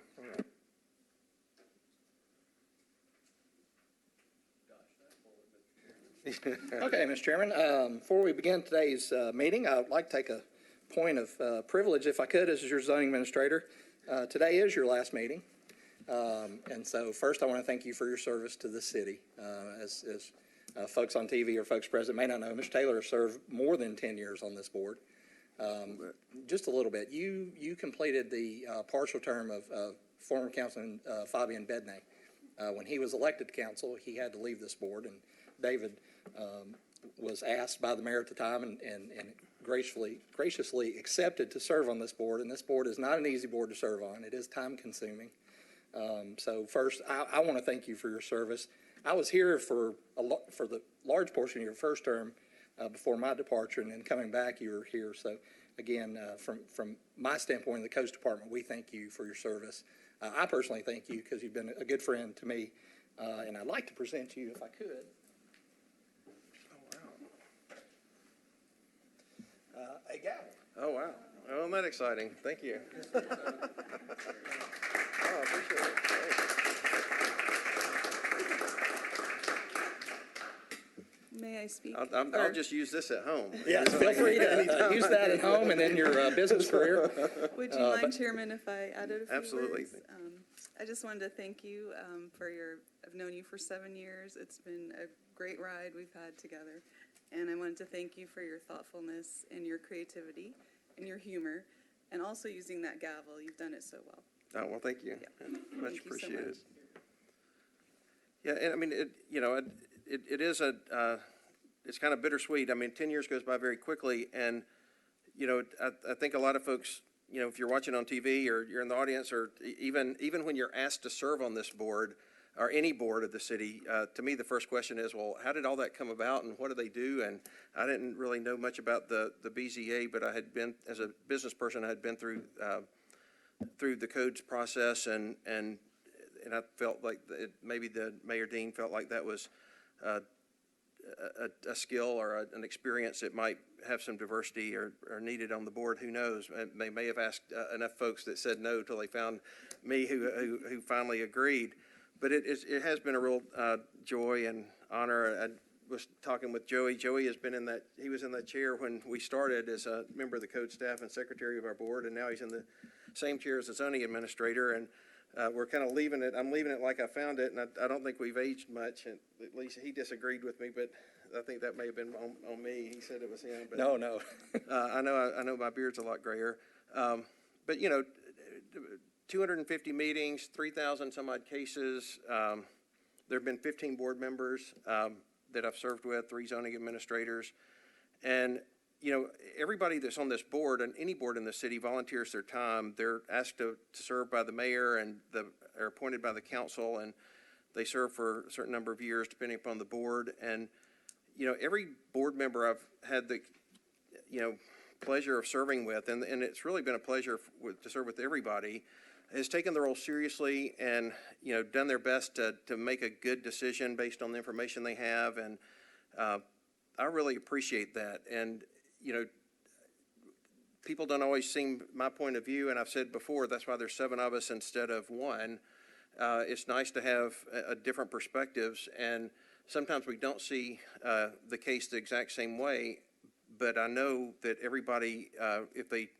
Okay, Mr. Chairman, before we begin today's meeting, I would like to take a point of privilege, if I could, as your zoning administrator. Today is your last meeting, and so first I want to thank you for your service to the city. As folks on TV or folks present may not know, Mr. Taylor has served more than 10 years on this board. Just a little bit. You completed the partial term of former Councilman Fabian Bedney. When he was elected to council, he had to leave this board, and David was asked by the mayor at the time and graciously accepted to serve on this board. And this board is not an easy board to serve on. It is time consuming. So first, I want to thank you for your service. I was here for for the large portion of your first term before my departure, and then coming back, you were here. So again, from my standpoint in the Coast Department, we thank you for your service. I personally thank you because you've been a good friend to me, and I'd like to present you, if I could. A gavel. Oh, wow. Oh, isn't that exciting? Thank you. Oh, I appreciate it. Thanks. May I speak? I'll just use this at home. Yeah, feel free to use that at home and in your business career. Would you mind, Chairman, if I added a few Absolutely. words? I just wanted to thank you for I've known you for 7 years. It's been a great ride we've had together. And I wanted to thank you for your thoughtfulness and your creativity and your humor, and also using that gavel. You've done it so well. Oh, well, thank you. Yeah. Much Thank you so appreciated. much. Yeah, and I mean, it is it's kind of bittersweet. I mean, 10 years goes by very quickly, and, I think a lot of folks, if you're watching on TV or you're in the audience, or even when you're asked to serve on this board, or any board of the city, to me, the first question is, well, how did all that come about and what do they do? And I didn't really know much about the BZA, but I had been, as a business person, I had been through the codes process, and I felt like maybe the Mayor Dean felt like that was a skill or an experience that might have some diversity or needed on the board. Who knows? They may have asked enough folks that said no till they found me who finally agreed. But it has been a real joy and honor. I was talking with Joey. Joey has been he was in that chair when we started as a member of the code staff and secretary of our board, and now he's in the same chair as the zoning administrator. And we're kind of leaving it. I'm leaving it like I found it, and I don't think we've aged much. And at least he disagreed with me, but I think that may have been on me. He said it was him. But No. I know my beard's a lot grayer. But 250 meetings, 3,000 some odd cases. There have been 15 board members that I've served with, 3 zoning administrators. And, everybody that's on this board, and any board in the city, volunteers their time. They're asked to serve by the mayor, and are appointed by the council, and they serve for a certain number of years depending upon the board. And, every board member I've had the, pleasure of serving with, and it's really been a pleasure to serve with everybody, has taken the role seriously and, done their best to make a good decision based on the information they have. And I really appreciate that. And, people don't always see my point of view, and I've said before, that's why there's 7 of us instead of 1. It's nice to have different perspectives, and sometimes we don't see the case the exact same way, but I know that everybody, if they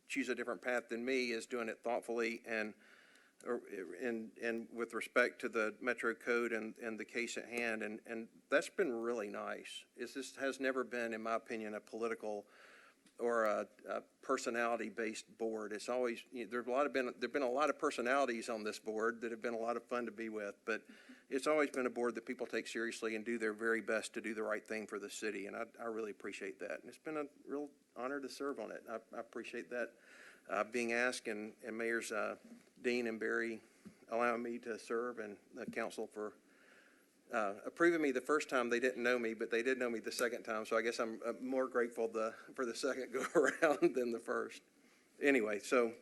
choose a different path than me, is doing it thoughtfully and with respect to the Metro Code and the case at hand, and that's been really nice. This has never been, in my opinion, a political or a personality-based board. It's always, there've been a lot of personalities on this board that have been a lot of fun to be with, but it's always been a board that people take seriously and do their very best to do the right thing for the city, and I really appreciate that. And it's been a real honor to serve on it. I appreciate that being asked, and Mayors Dean and Barry allowing me to serve, and the council for approving me the first time. They didn't know me, but they did know me the second time, so I guess I'm more grateful for the second go around than the first. Anyway, so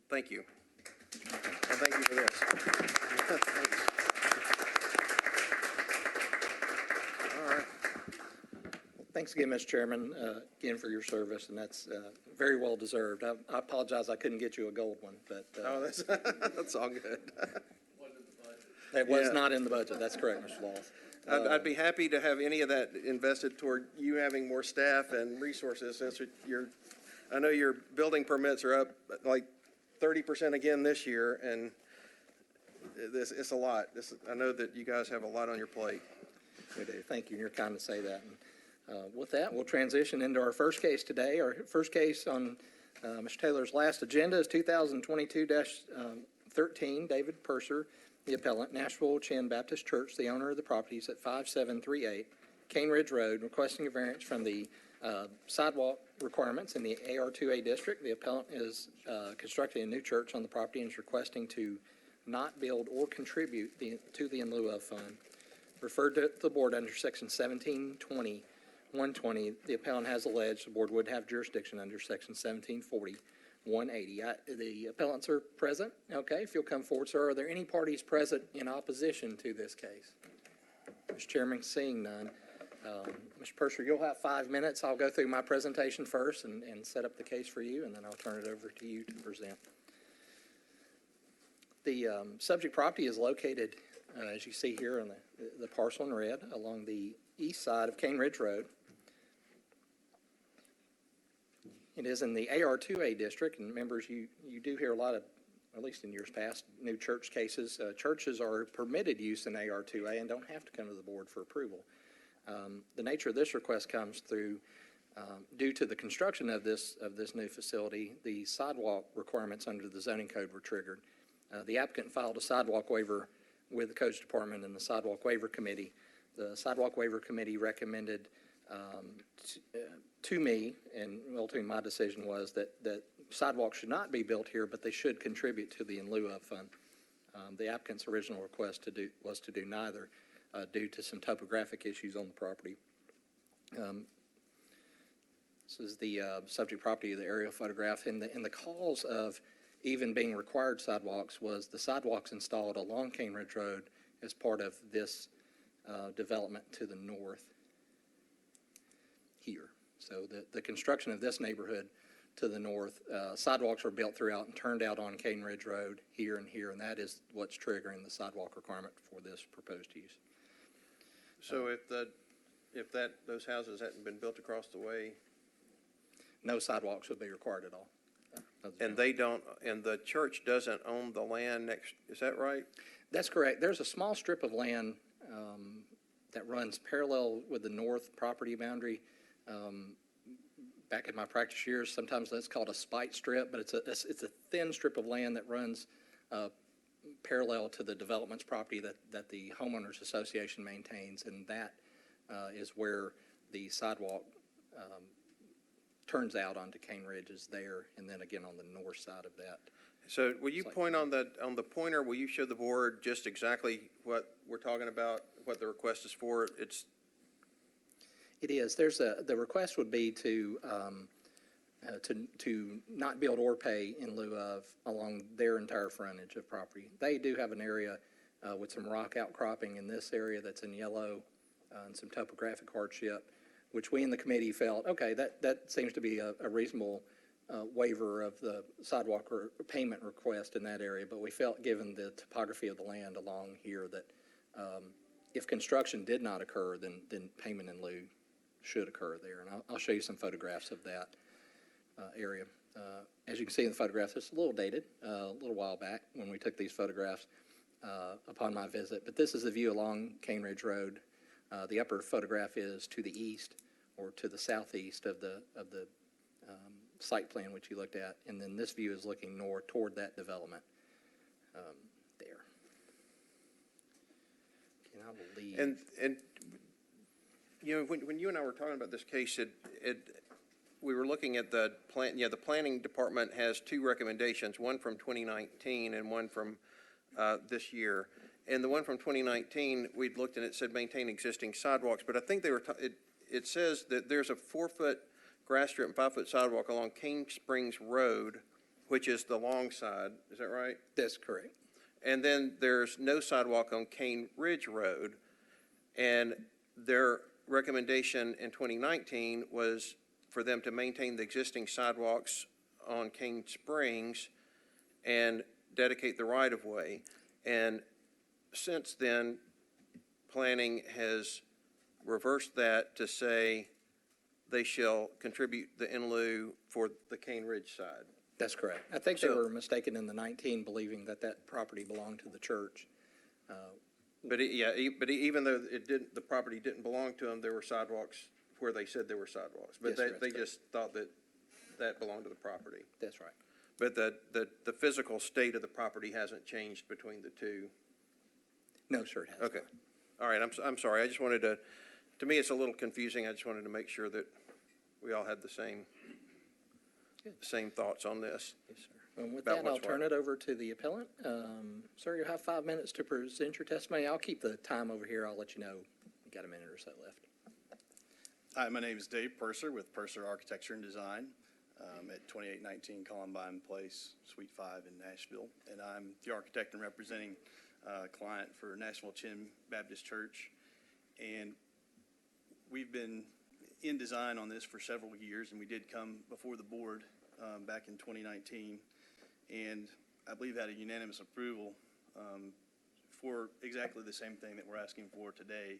thank you. And thank you for this. Thanks. All right. Thanks again, Mr. Chairman, again for your service, and that's very well deserved. I apologize I couldn't get you a gold one, but. Oh, that's all good. It was not in the budget. That's correct, Mr. Laws. I'd be happy to have any of that invested toward you having more staff and resources, since I know your building permits are up like 30% again this year, and it's a lot. I know that you guys have a lot on your plate. We do. Thank you. You're kind to say that. And, with that, we'll transition into our first case today. Our first case on Mr. Taylor's last agenda is 2022-13, David Purser, the appellant, Nashville Chin Baptist Church, the owner of the properties at 5738 Cane Ridge Road, requesting a variance from the sidewalk requirements in the AR2A district. The appellant is constructing a new church on the property and is requesting to not build or contribute to the in lieu of fund referred to the board under section 1720, 120. The appellant has alleged the board would have jurisdiction under section 1740, 180. The appellants are present. Okay, if you'll come forward, sir. Are there any parties present in opposition to this case? Mr. Chairman, seeing none. Mr. Purser, you'll have 5 minutes. I'll go through my presentation first and set up the case for you, and then I'll turn it over to you to present. The subject property is located, as you see here on the parcel in red, along the east side of Cane Ridge Road. It is in the AR2A district, and members, you do hear a lot of, at least in years past, new church cases. Churches are permitted use in AR2A and don't have to come to the board for approval. The nature of this request comes through, due to the construction of this new facility, the sidewalk requirements under the zoning code were triggered. The applicant filed a sidewalk waiver with the Codes Department and the Sidewalk Waiver Committee. The Sidewalk Waiver Committee recommended to me, and ultimately my decision was that sidewalks should not be built here, but they should contribute to the in lieu of fund. The applicant's original request was to do neither due to some topographic issues on the property. This is the subject property of the aerial photograph, and the cause of even being required sidewalks was the sidewalks installed along Cane Ridge Road as part of this development to the north here. So the construction of this neighborhood to the north, sidewalks were built throughout and turned out on Cane Ridge Road here and here, and that is what's triggering the sidewalk requirement for this proposed use. So if those houses hadn't been built across the way, no sidewalks would be required at all. and they don't, and the church doesn't own the land next, is that right? That's correct. There's a small strip of land that runs parallel with the north property boundary. Back in my practice years, sometimes that's called a spite strip, but it's a thin strip of land that runs parallel to the development's property that the homeowners association maintains, and that is where the sidewalk turns out onto Cane Ridge is there, and then again on the north side of that. So will you point on the pointer, will you show the board just exactly what we're talking about, what the request is for? It is. The request would be to not build or pay in lieu of along their entire frontage of property. They do have an area with some rock outcropping in this area that's in yellow and some topographic hardship, which we in the committee felt, okay, that seems to be a reasonable waiver of the sidewalk or payment request in that area. But we felt, given the topography of the land along here, that if construction did not occur, then payment in lieu should occur there. And I'll show you some photographs of that area. As you can see in the photographs, it's a little dated, a little while back when we took these photographs upon my visit. But this is the view along Cane Ridge Road. The upper photograph is to the east or to the southeast of the site plan which you looked at, and then this view is looking north toward that development there. And I will leave. And you know, when you and I were talking about this case, we were looking at the plan. Yeah, the planning department has two recommendations, one from 2019 and one from this year. And the one from 2019, we'd looked and it said maintain existing sidewalks, but I think they were. It says that there's a 4-foot grass strip and 5-foot sidewalk along Cane Springs Road, which is the long side. Is that right? That's correct. And then there's no sidewalk on Cane Ridge Road. And their recommendation in 2019 was for them to maintain the existing sidewalks on Cane Springs and dedicate the right-of-way. And since then, planning has reversed that to say they shall contribute the in lieu for the Cane Ridge side. That's correct. I think they were mistaken in the 19, believing that property belonged to the church. But even though the property didn't belong to them, there were sidewalks where they said there were sidewalks. But Yes, sir, they just thought that belonged to the property. That's right. But the physical state of the property hasn't changed between the two. No, sir, it hasn't. Okay. All right. I'm sorry. I just wanted to me, it's a little confusing. I just wanted to make sure that we all had the same thoughts on this. Yes, sir. And with About that, I'll what's turn what? it over to the appellant. Sir, you'll have 5 minutes to present your testimony. I'll keep the time over here. I'll let you know. You got a minute or so left. Hi, my name is Dave Purser with Purser Architecture and Design at 2819 Columbine Place, Suite 5 in Nashville. And I'm the architect and representing a client for Nashville Chin Baptist Church. And we've been in design on this for several years, and we did come before the board back in 2019. And I believe had a unanimous approval for exactly the same thing that we're asking for today.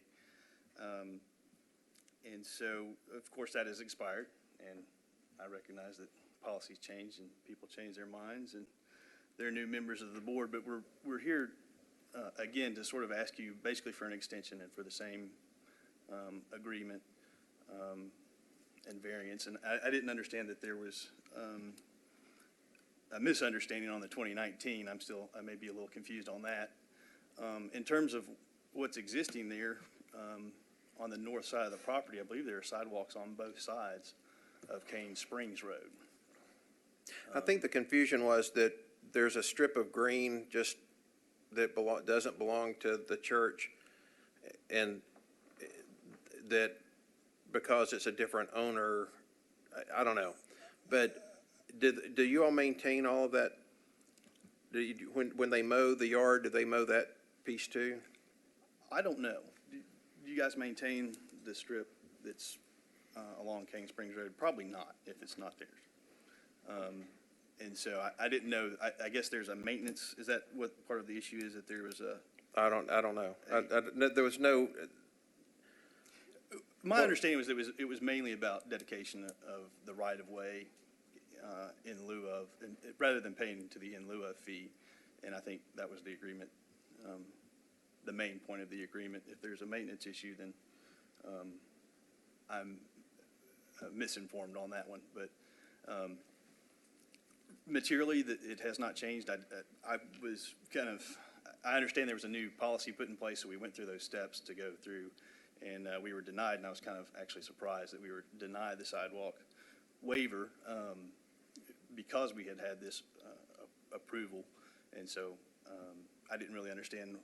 And so, of course, that has expired, and I recognize that policies change and people change their minds, and they're new members of the board, but we're here again to sort of ask you basically for an extension and for the same agreement and variance. And I didn't understand that there was a misunderstanding on the 2019. I may be a little confused on that. In terms of what's existing there, on the north side of the property, I believe there are sidewalks on both sides of Cane Springs Road. I think the confusion was that there's a strip of green just that doesn't belong to the church, and that because it's a different owner, I don't know. But do you all maintain all of that? When they mow the yard, do they mow that piece too? I don't know. Do you guys maintain the strip that's along Cane Springs Road? Probably not, if it's not theirs. And so I didn't know, I guess there's a maintenance, is that what part of the issue is, that there was a? I don't know. There was no. My understanding was it was mainly about dedication of the right-of-way in lieu of, rather than paying to the in lieu of fee. And I think that was the agreement, the main point of the agreement. If there's a maintenance issue, then I'm misinformed on that one. But materially, it has not changed. I was kind of, I understand there was a new policy put in place, so we went through those steps to go through, and we were denied, and I was kind of actually surprised that we were denied the sidewalk waiver because we had this approval. And so I didn't really understand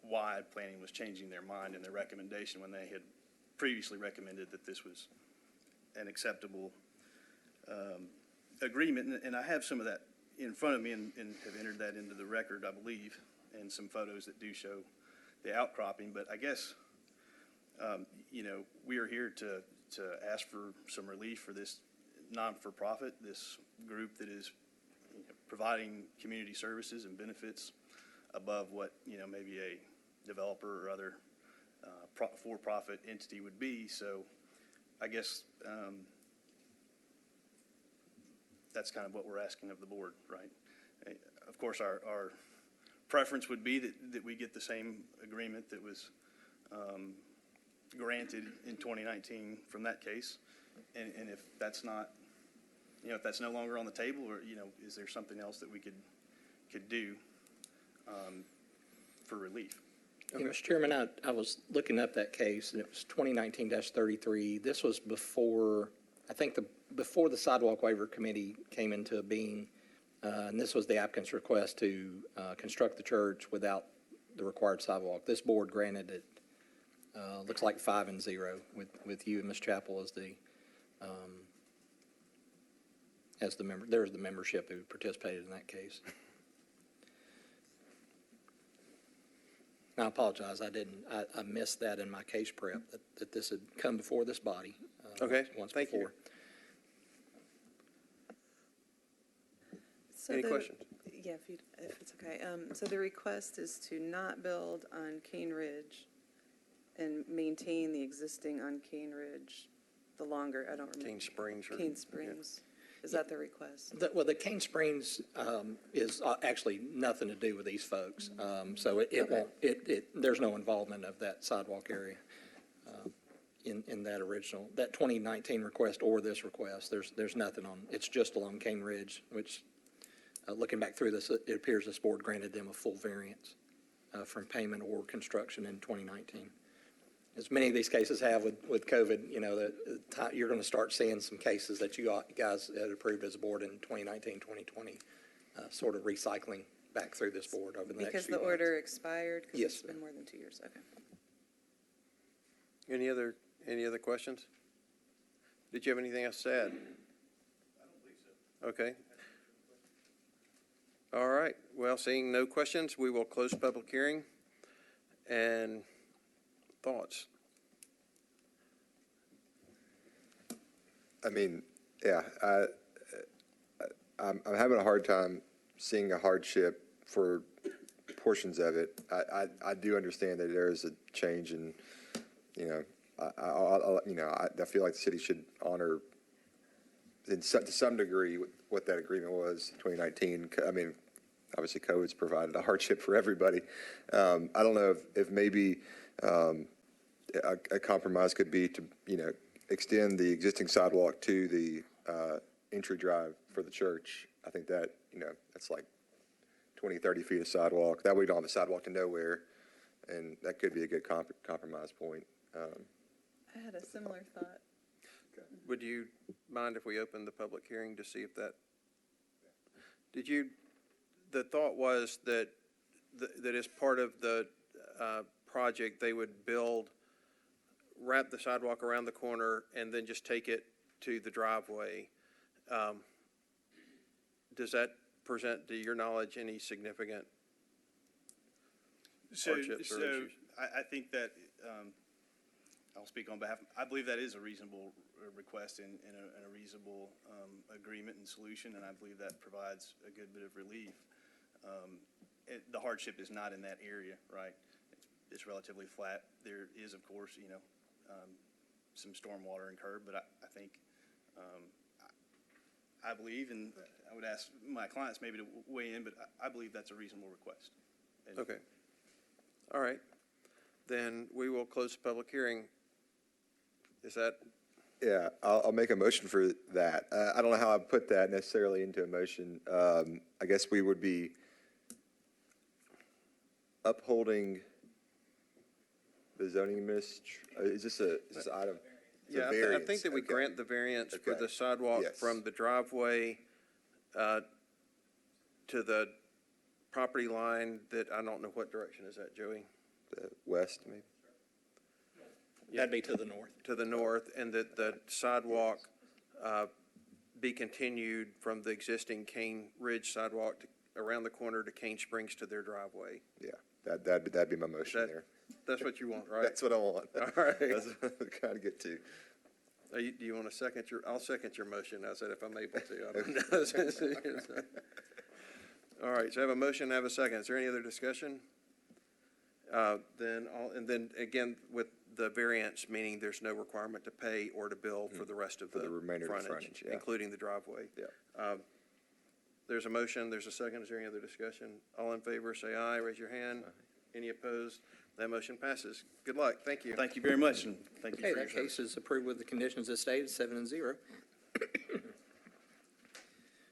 why planning was changing their mind in their recommendation when they had previously recommended that this was an acceptable agreement. And I have some of that in front of me and have entered that into the record, I believe, and some photos that do show the outcropping. But I guess, we are here to ask for some relief for this non-for-profit, this group that is providing community services and benefits above what, maybe a developer or other for-profit entity would be. So I guess that's kind of what we're asking of the board, right? Of course, our preference would be that we get the same agreement that was granted in 2019 from that case. And if that's not, if that's no longer on the table, or, is there something else that we could do for relief? Okay. Mr. Chairman, I was looking up that case, and it was 2019-33. This was before, I think, before the Sidewalk Waiver Committee came into being, and this was the applicant's request to construct the church without the required sidewalk. This board granted it, looks like 5-0, with you and Ms. Chappell as the member. There's the membership who participated in that case. I apologize, I missed that in my case prep, that this had come before this body. Okay, once thank before. So Any questions? Yeah, if it's okay. So the request is to not build on Cane Ridge and maintain the existing on Cane Ridge, the longer, I don't remember. Cane Springs. Cane Springs. Is that the request? Well, the Cane Springs is actually nothing to do with these folks. So it won't, there's no involvement of that sidewalk area in that original, that 2019 request or this request. There's nothing on, it's just along Cane Ridge, which, looking back through this, it appears this board granted them a full variance from payment or construction in 2019. as many of these cases have with COVID, you know, you're going to start seeing some cases that you guys had approved as a board in 2019, 2020, sort of recycling back through this board over the next Because few the months. order expired? 'Cause Yes, it's been more than 2 years, okay. Any other questions? Did you have anything else to add? I don't believe so. Okay. All right. Well, seeing no questions, we will close public hearing. And thoughts? I mean, yeah, I'm having a hard time seeing a hardship for portions of it. I do understand that there is a change in, you know, I feel like the city should honor to some degree what that agreement was in 2019. I mean, obviously COVID's provided a hardship for everybody. I don't know if maybe a compromise could be to, you know, extend the existing sidewalk to the entry drive for the church. I think that, you know, that's like 20, 30 feet of sidewalk. That way we don't have a sidewalk to nowhere, and that could be a good compromise point. I had a similar thought. Would you mind if we open the public hearing to see if that, the thought was that as part of the project, they would wrap the sidewalk around the corner and then just take it to the driveway. Does that present, to your knowledge, any significant hardships or issues? I think that, I'll speak on behalf, I believe that is a reasonable request and a reasonable agreement and solution, and I believe that provides a good bit of relief. The hardship is not in that area, right? It's relatively flat. There is, of course, you know, some stormwater incurred, but I think, I believe, and I would ask my clients maybe to weigh in, but I believe that's a reasonable request. And Okay. All right. Then we will close the public hearing. Is that? Yeah, I'll make a motion for that. I don't know how I put that necessarily into a motion. I guess we would be upholding the zoning is this item? It's a Yeah, I variance. think that we Okay. grant the variance for Okay. the sidewalk Yes. from the driveway to the property line that, I don't know what direction is that, Joey? The west, maybe? That'd be to the north. To the north, and that the sidewalk be continued from the existing Cane Ridge sidewalk around the corner to Cane Springs to their driveway. Yeah, that'd be my motion there. That's what you want, right? That's what I want. All right. That's what I'm trying to get to. Do you want to second I'll second your motion, I said if I'm able to. I don't know. All right, so I have a motion, I have a second. Is there any other discussion? Then again, with the variance, meaning there's no requirement to pay or to bill for the rest of the remainder of the frontage, yeah. including the driveway. Yeah. There's a motion, there's a second. Is there any other discussion? All in favor, say aye, raise your hand. Any opposed? That motion passes. Good luck, thank you. Thank you very much, and thank you Okay, for your that service. case is approved with the conditions as stated, 7-0.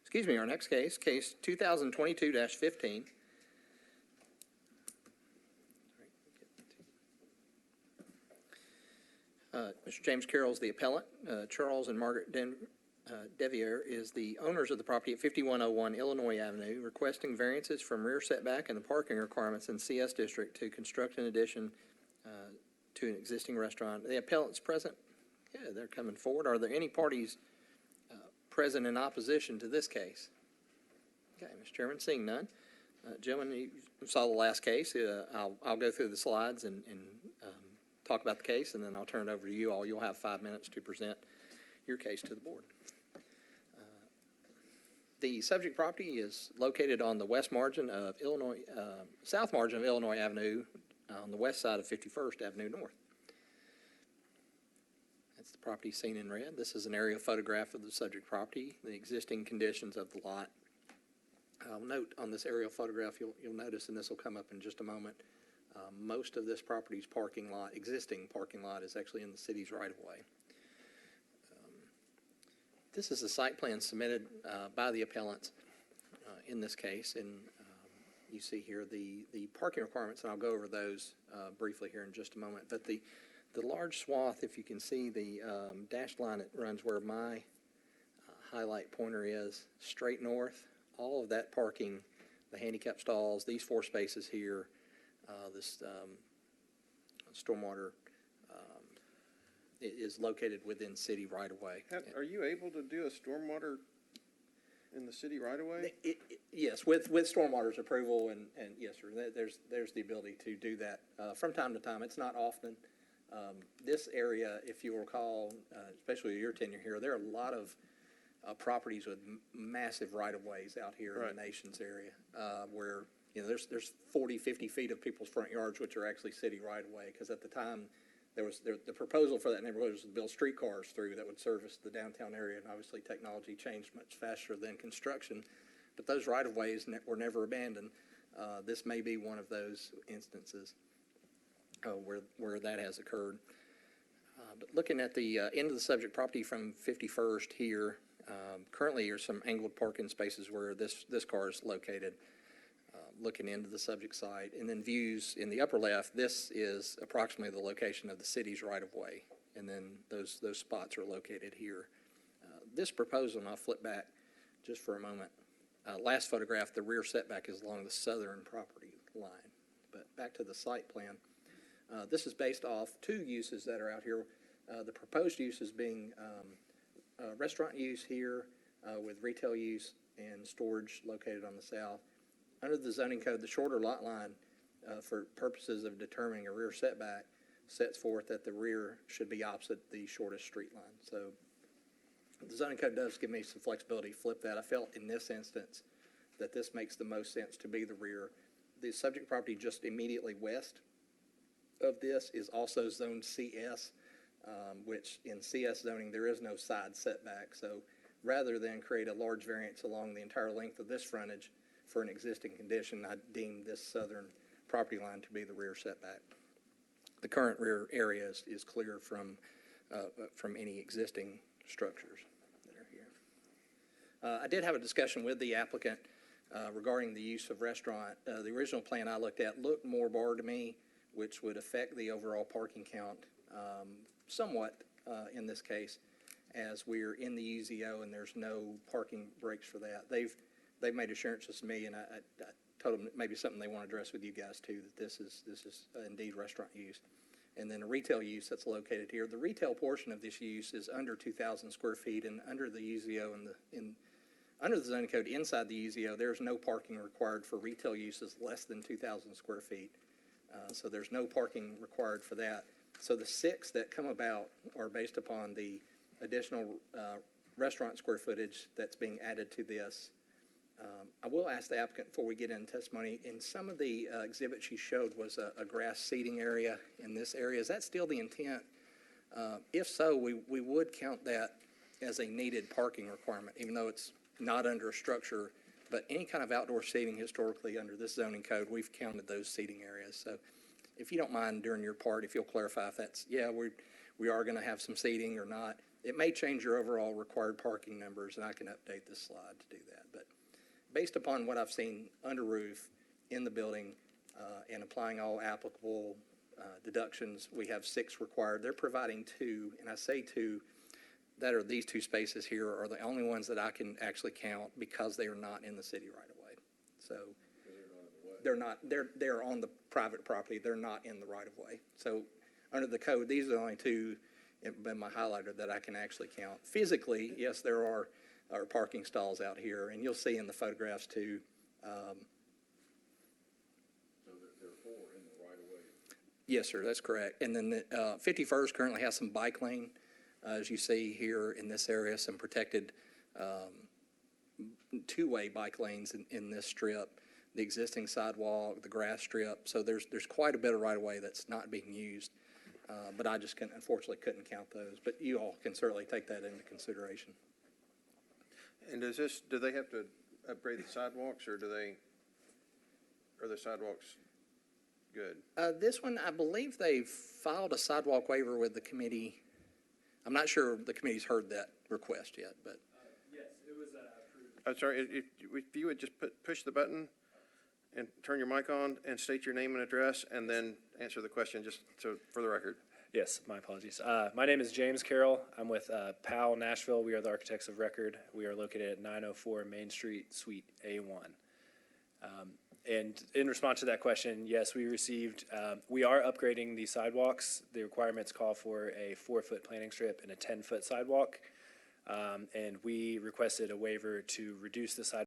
Excuse me, our next case, case 2022-15. Mr. James Carroll is the appellant. Charles and Margaret Devier is the owners of the property at 5101 Illinois Avenue, requesting variances from rear setback and the parking requirements in CS District to construct an addition to an existing restaurant. The appellant's present. Yeah, they're coming forward. Are there any parties present in opposition to this case? Okay, Mr. Chairman, seeing none. Gentlemen, you saw the last case. I'll go through the slides and talk about the case, and then I'll turn it over to you all. You'll have 5 minutes to present your case to the board. The subject property is located on the west margin of south margin of Illinois Avenue, on the west side of 51st Avenue North. That's the property seen in red. This is an aerial photograph of the subject property, the existing conditions of the lot. I'll note on this aerial photograph, you'll notice, and this will come up in just a moment, most of this property's existing parking lot is actually in the city's right-of-way. This is a site plan submitted by the appellants in this case, and you see here the parking requirements, and I'll go over those briefly here in just a moment. But the The large swath, if you can see the dashed line that runs where my highlight pointer is, straight north, all of that parking, the handicap stalls, these 4 spaces here, this stormwater is located within city right-of-way. Are you able to do a stormwater in the city right away? Yes, with stormwater's approval, and yes, sir, there's the ability to do that from time to time. It's not often. This area, if you recall, especially your tenure here, there are a lot of properties with massive right-of-ways out here in the nation's area, where, you know, there's 40, 50 feet of people's front yards, which are actually city right-of-way, because at the time, the proposal for that neighborhood was to build streetcars through that would service the downtown area, and obviously technology changed much faster than construction, but those right-of-ways were never abandoned. This may be one of those instances where that has occurred. But looking at the end of the subject property from 51st here, currently there's some angled parking spaces where this car is located, looking into the subject site. And then views in the upper left, this is approximately the location of the city's right-of-way. And then those spots are located here. This proposal, and I'll flip back just for a moment. Last photograph, the rear setback is along the southern property line. But back to the site plan. This is based off 2 uses that are out here. The proposed use is being restaurant use here with retail use and storage located on the south. Under the zoning code, the shorter lot line, for purposes of determining a rear setback, sets forth that the rear should be opposite the shortest street line. So the zoning code does give me some flexibility to flip that. I felt in this instance that this makes the most sense to be the rear. The subject property just immediately west of this is also zone CS, which in CS zoning, there is no side setback. So rather than create a large variance along the entire length of this frontage for an existing condition, I deemed this southern property line to be the rear setback. The current rear area is clear from any existing structures that are here. I did have a discussion with the applicant regarding the use of restaurant. The original plan I looked at looked more bar to me, which would affect the overall parking count somewhat in this case, as we're in the UZO and there's no parking breaks for that. They've made assurances to me, and I told them maybe something they want to address with you guys too, that this is indeed restaurant use. And then a retail use that's located here. The retail portion of this use is under 2,000 square feet, and under the UZO under the zoning code inside the UZO, there's no parking required for retail uses less than 2,000 square feet. So there's no parking required for that. So the 6 that come about are based upon the additional restaurant square footage that's being added to this. I will ask the applicant before we get into testimony, in some of the exhibits you showed was a grass seating area in this area. Is that still the intent? If so, we would count that as a needed parking requirement, even though it's not under a structure. But any kind of outdoor seating historically under this zoning code, we've counted those seating areas. So if you don't mind during your part, if you'll clarify if that's, yeah, we are going to have some seating or not. It may change your overall required parking numbers, and I can update this slide to do that. But based upon what I've seen under roof in the building and applying all applicable deductions, we have 6 required. They're providing 2, and I say 2, that are these 2 spaces here are the only ones that I can actually count because they are not in the city right away. So they're on the private property. They're not in the right of way. So under the code, these are the only 2 in my highlighter that I can actually count. Physically, yes, there are parking stalls out here, and you'll see in the photographs too. So there are 4 in the right of way. Yes, sir, that's correct. And then 51st currently has some bike lane, as you see here in this area, some protected 2-way bike lanes in this strip, the existing sidewalk, the grass strip. So there's quite a bit of right of way that's not being used. But I just unfortunately couldn't count those. But you all can certainly take that into consideration. And do they have to upgrade the sidewalks, or are the sidewalks good? This one, I believe they've filed a sidewalk waiver with the committee. I'm not sure the committee's heard that request yet, but. Yes, it was approved. I'm sorry, if you would just push the button and turn your mic on and state your name and address, and then answer the question just for the record. Yes, my apologies. My name is James Carroll. I'm with PAL Nashville. We are the architects of record. We are located at 904 Main Street, Suite A1. And in response to that question, yes, we received, we are upgrading the sidewalks. The requirements call for a 4-foot planting strip and a 10-foot sidewalk. And we requested a waiver to reduce the sidewalk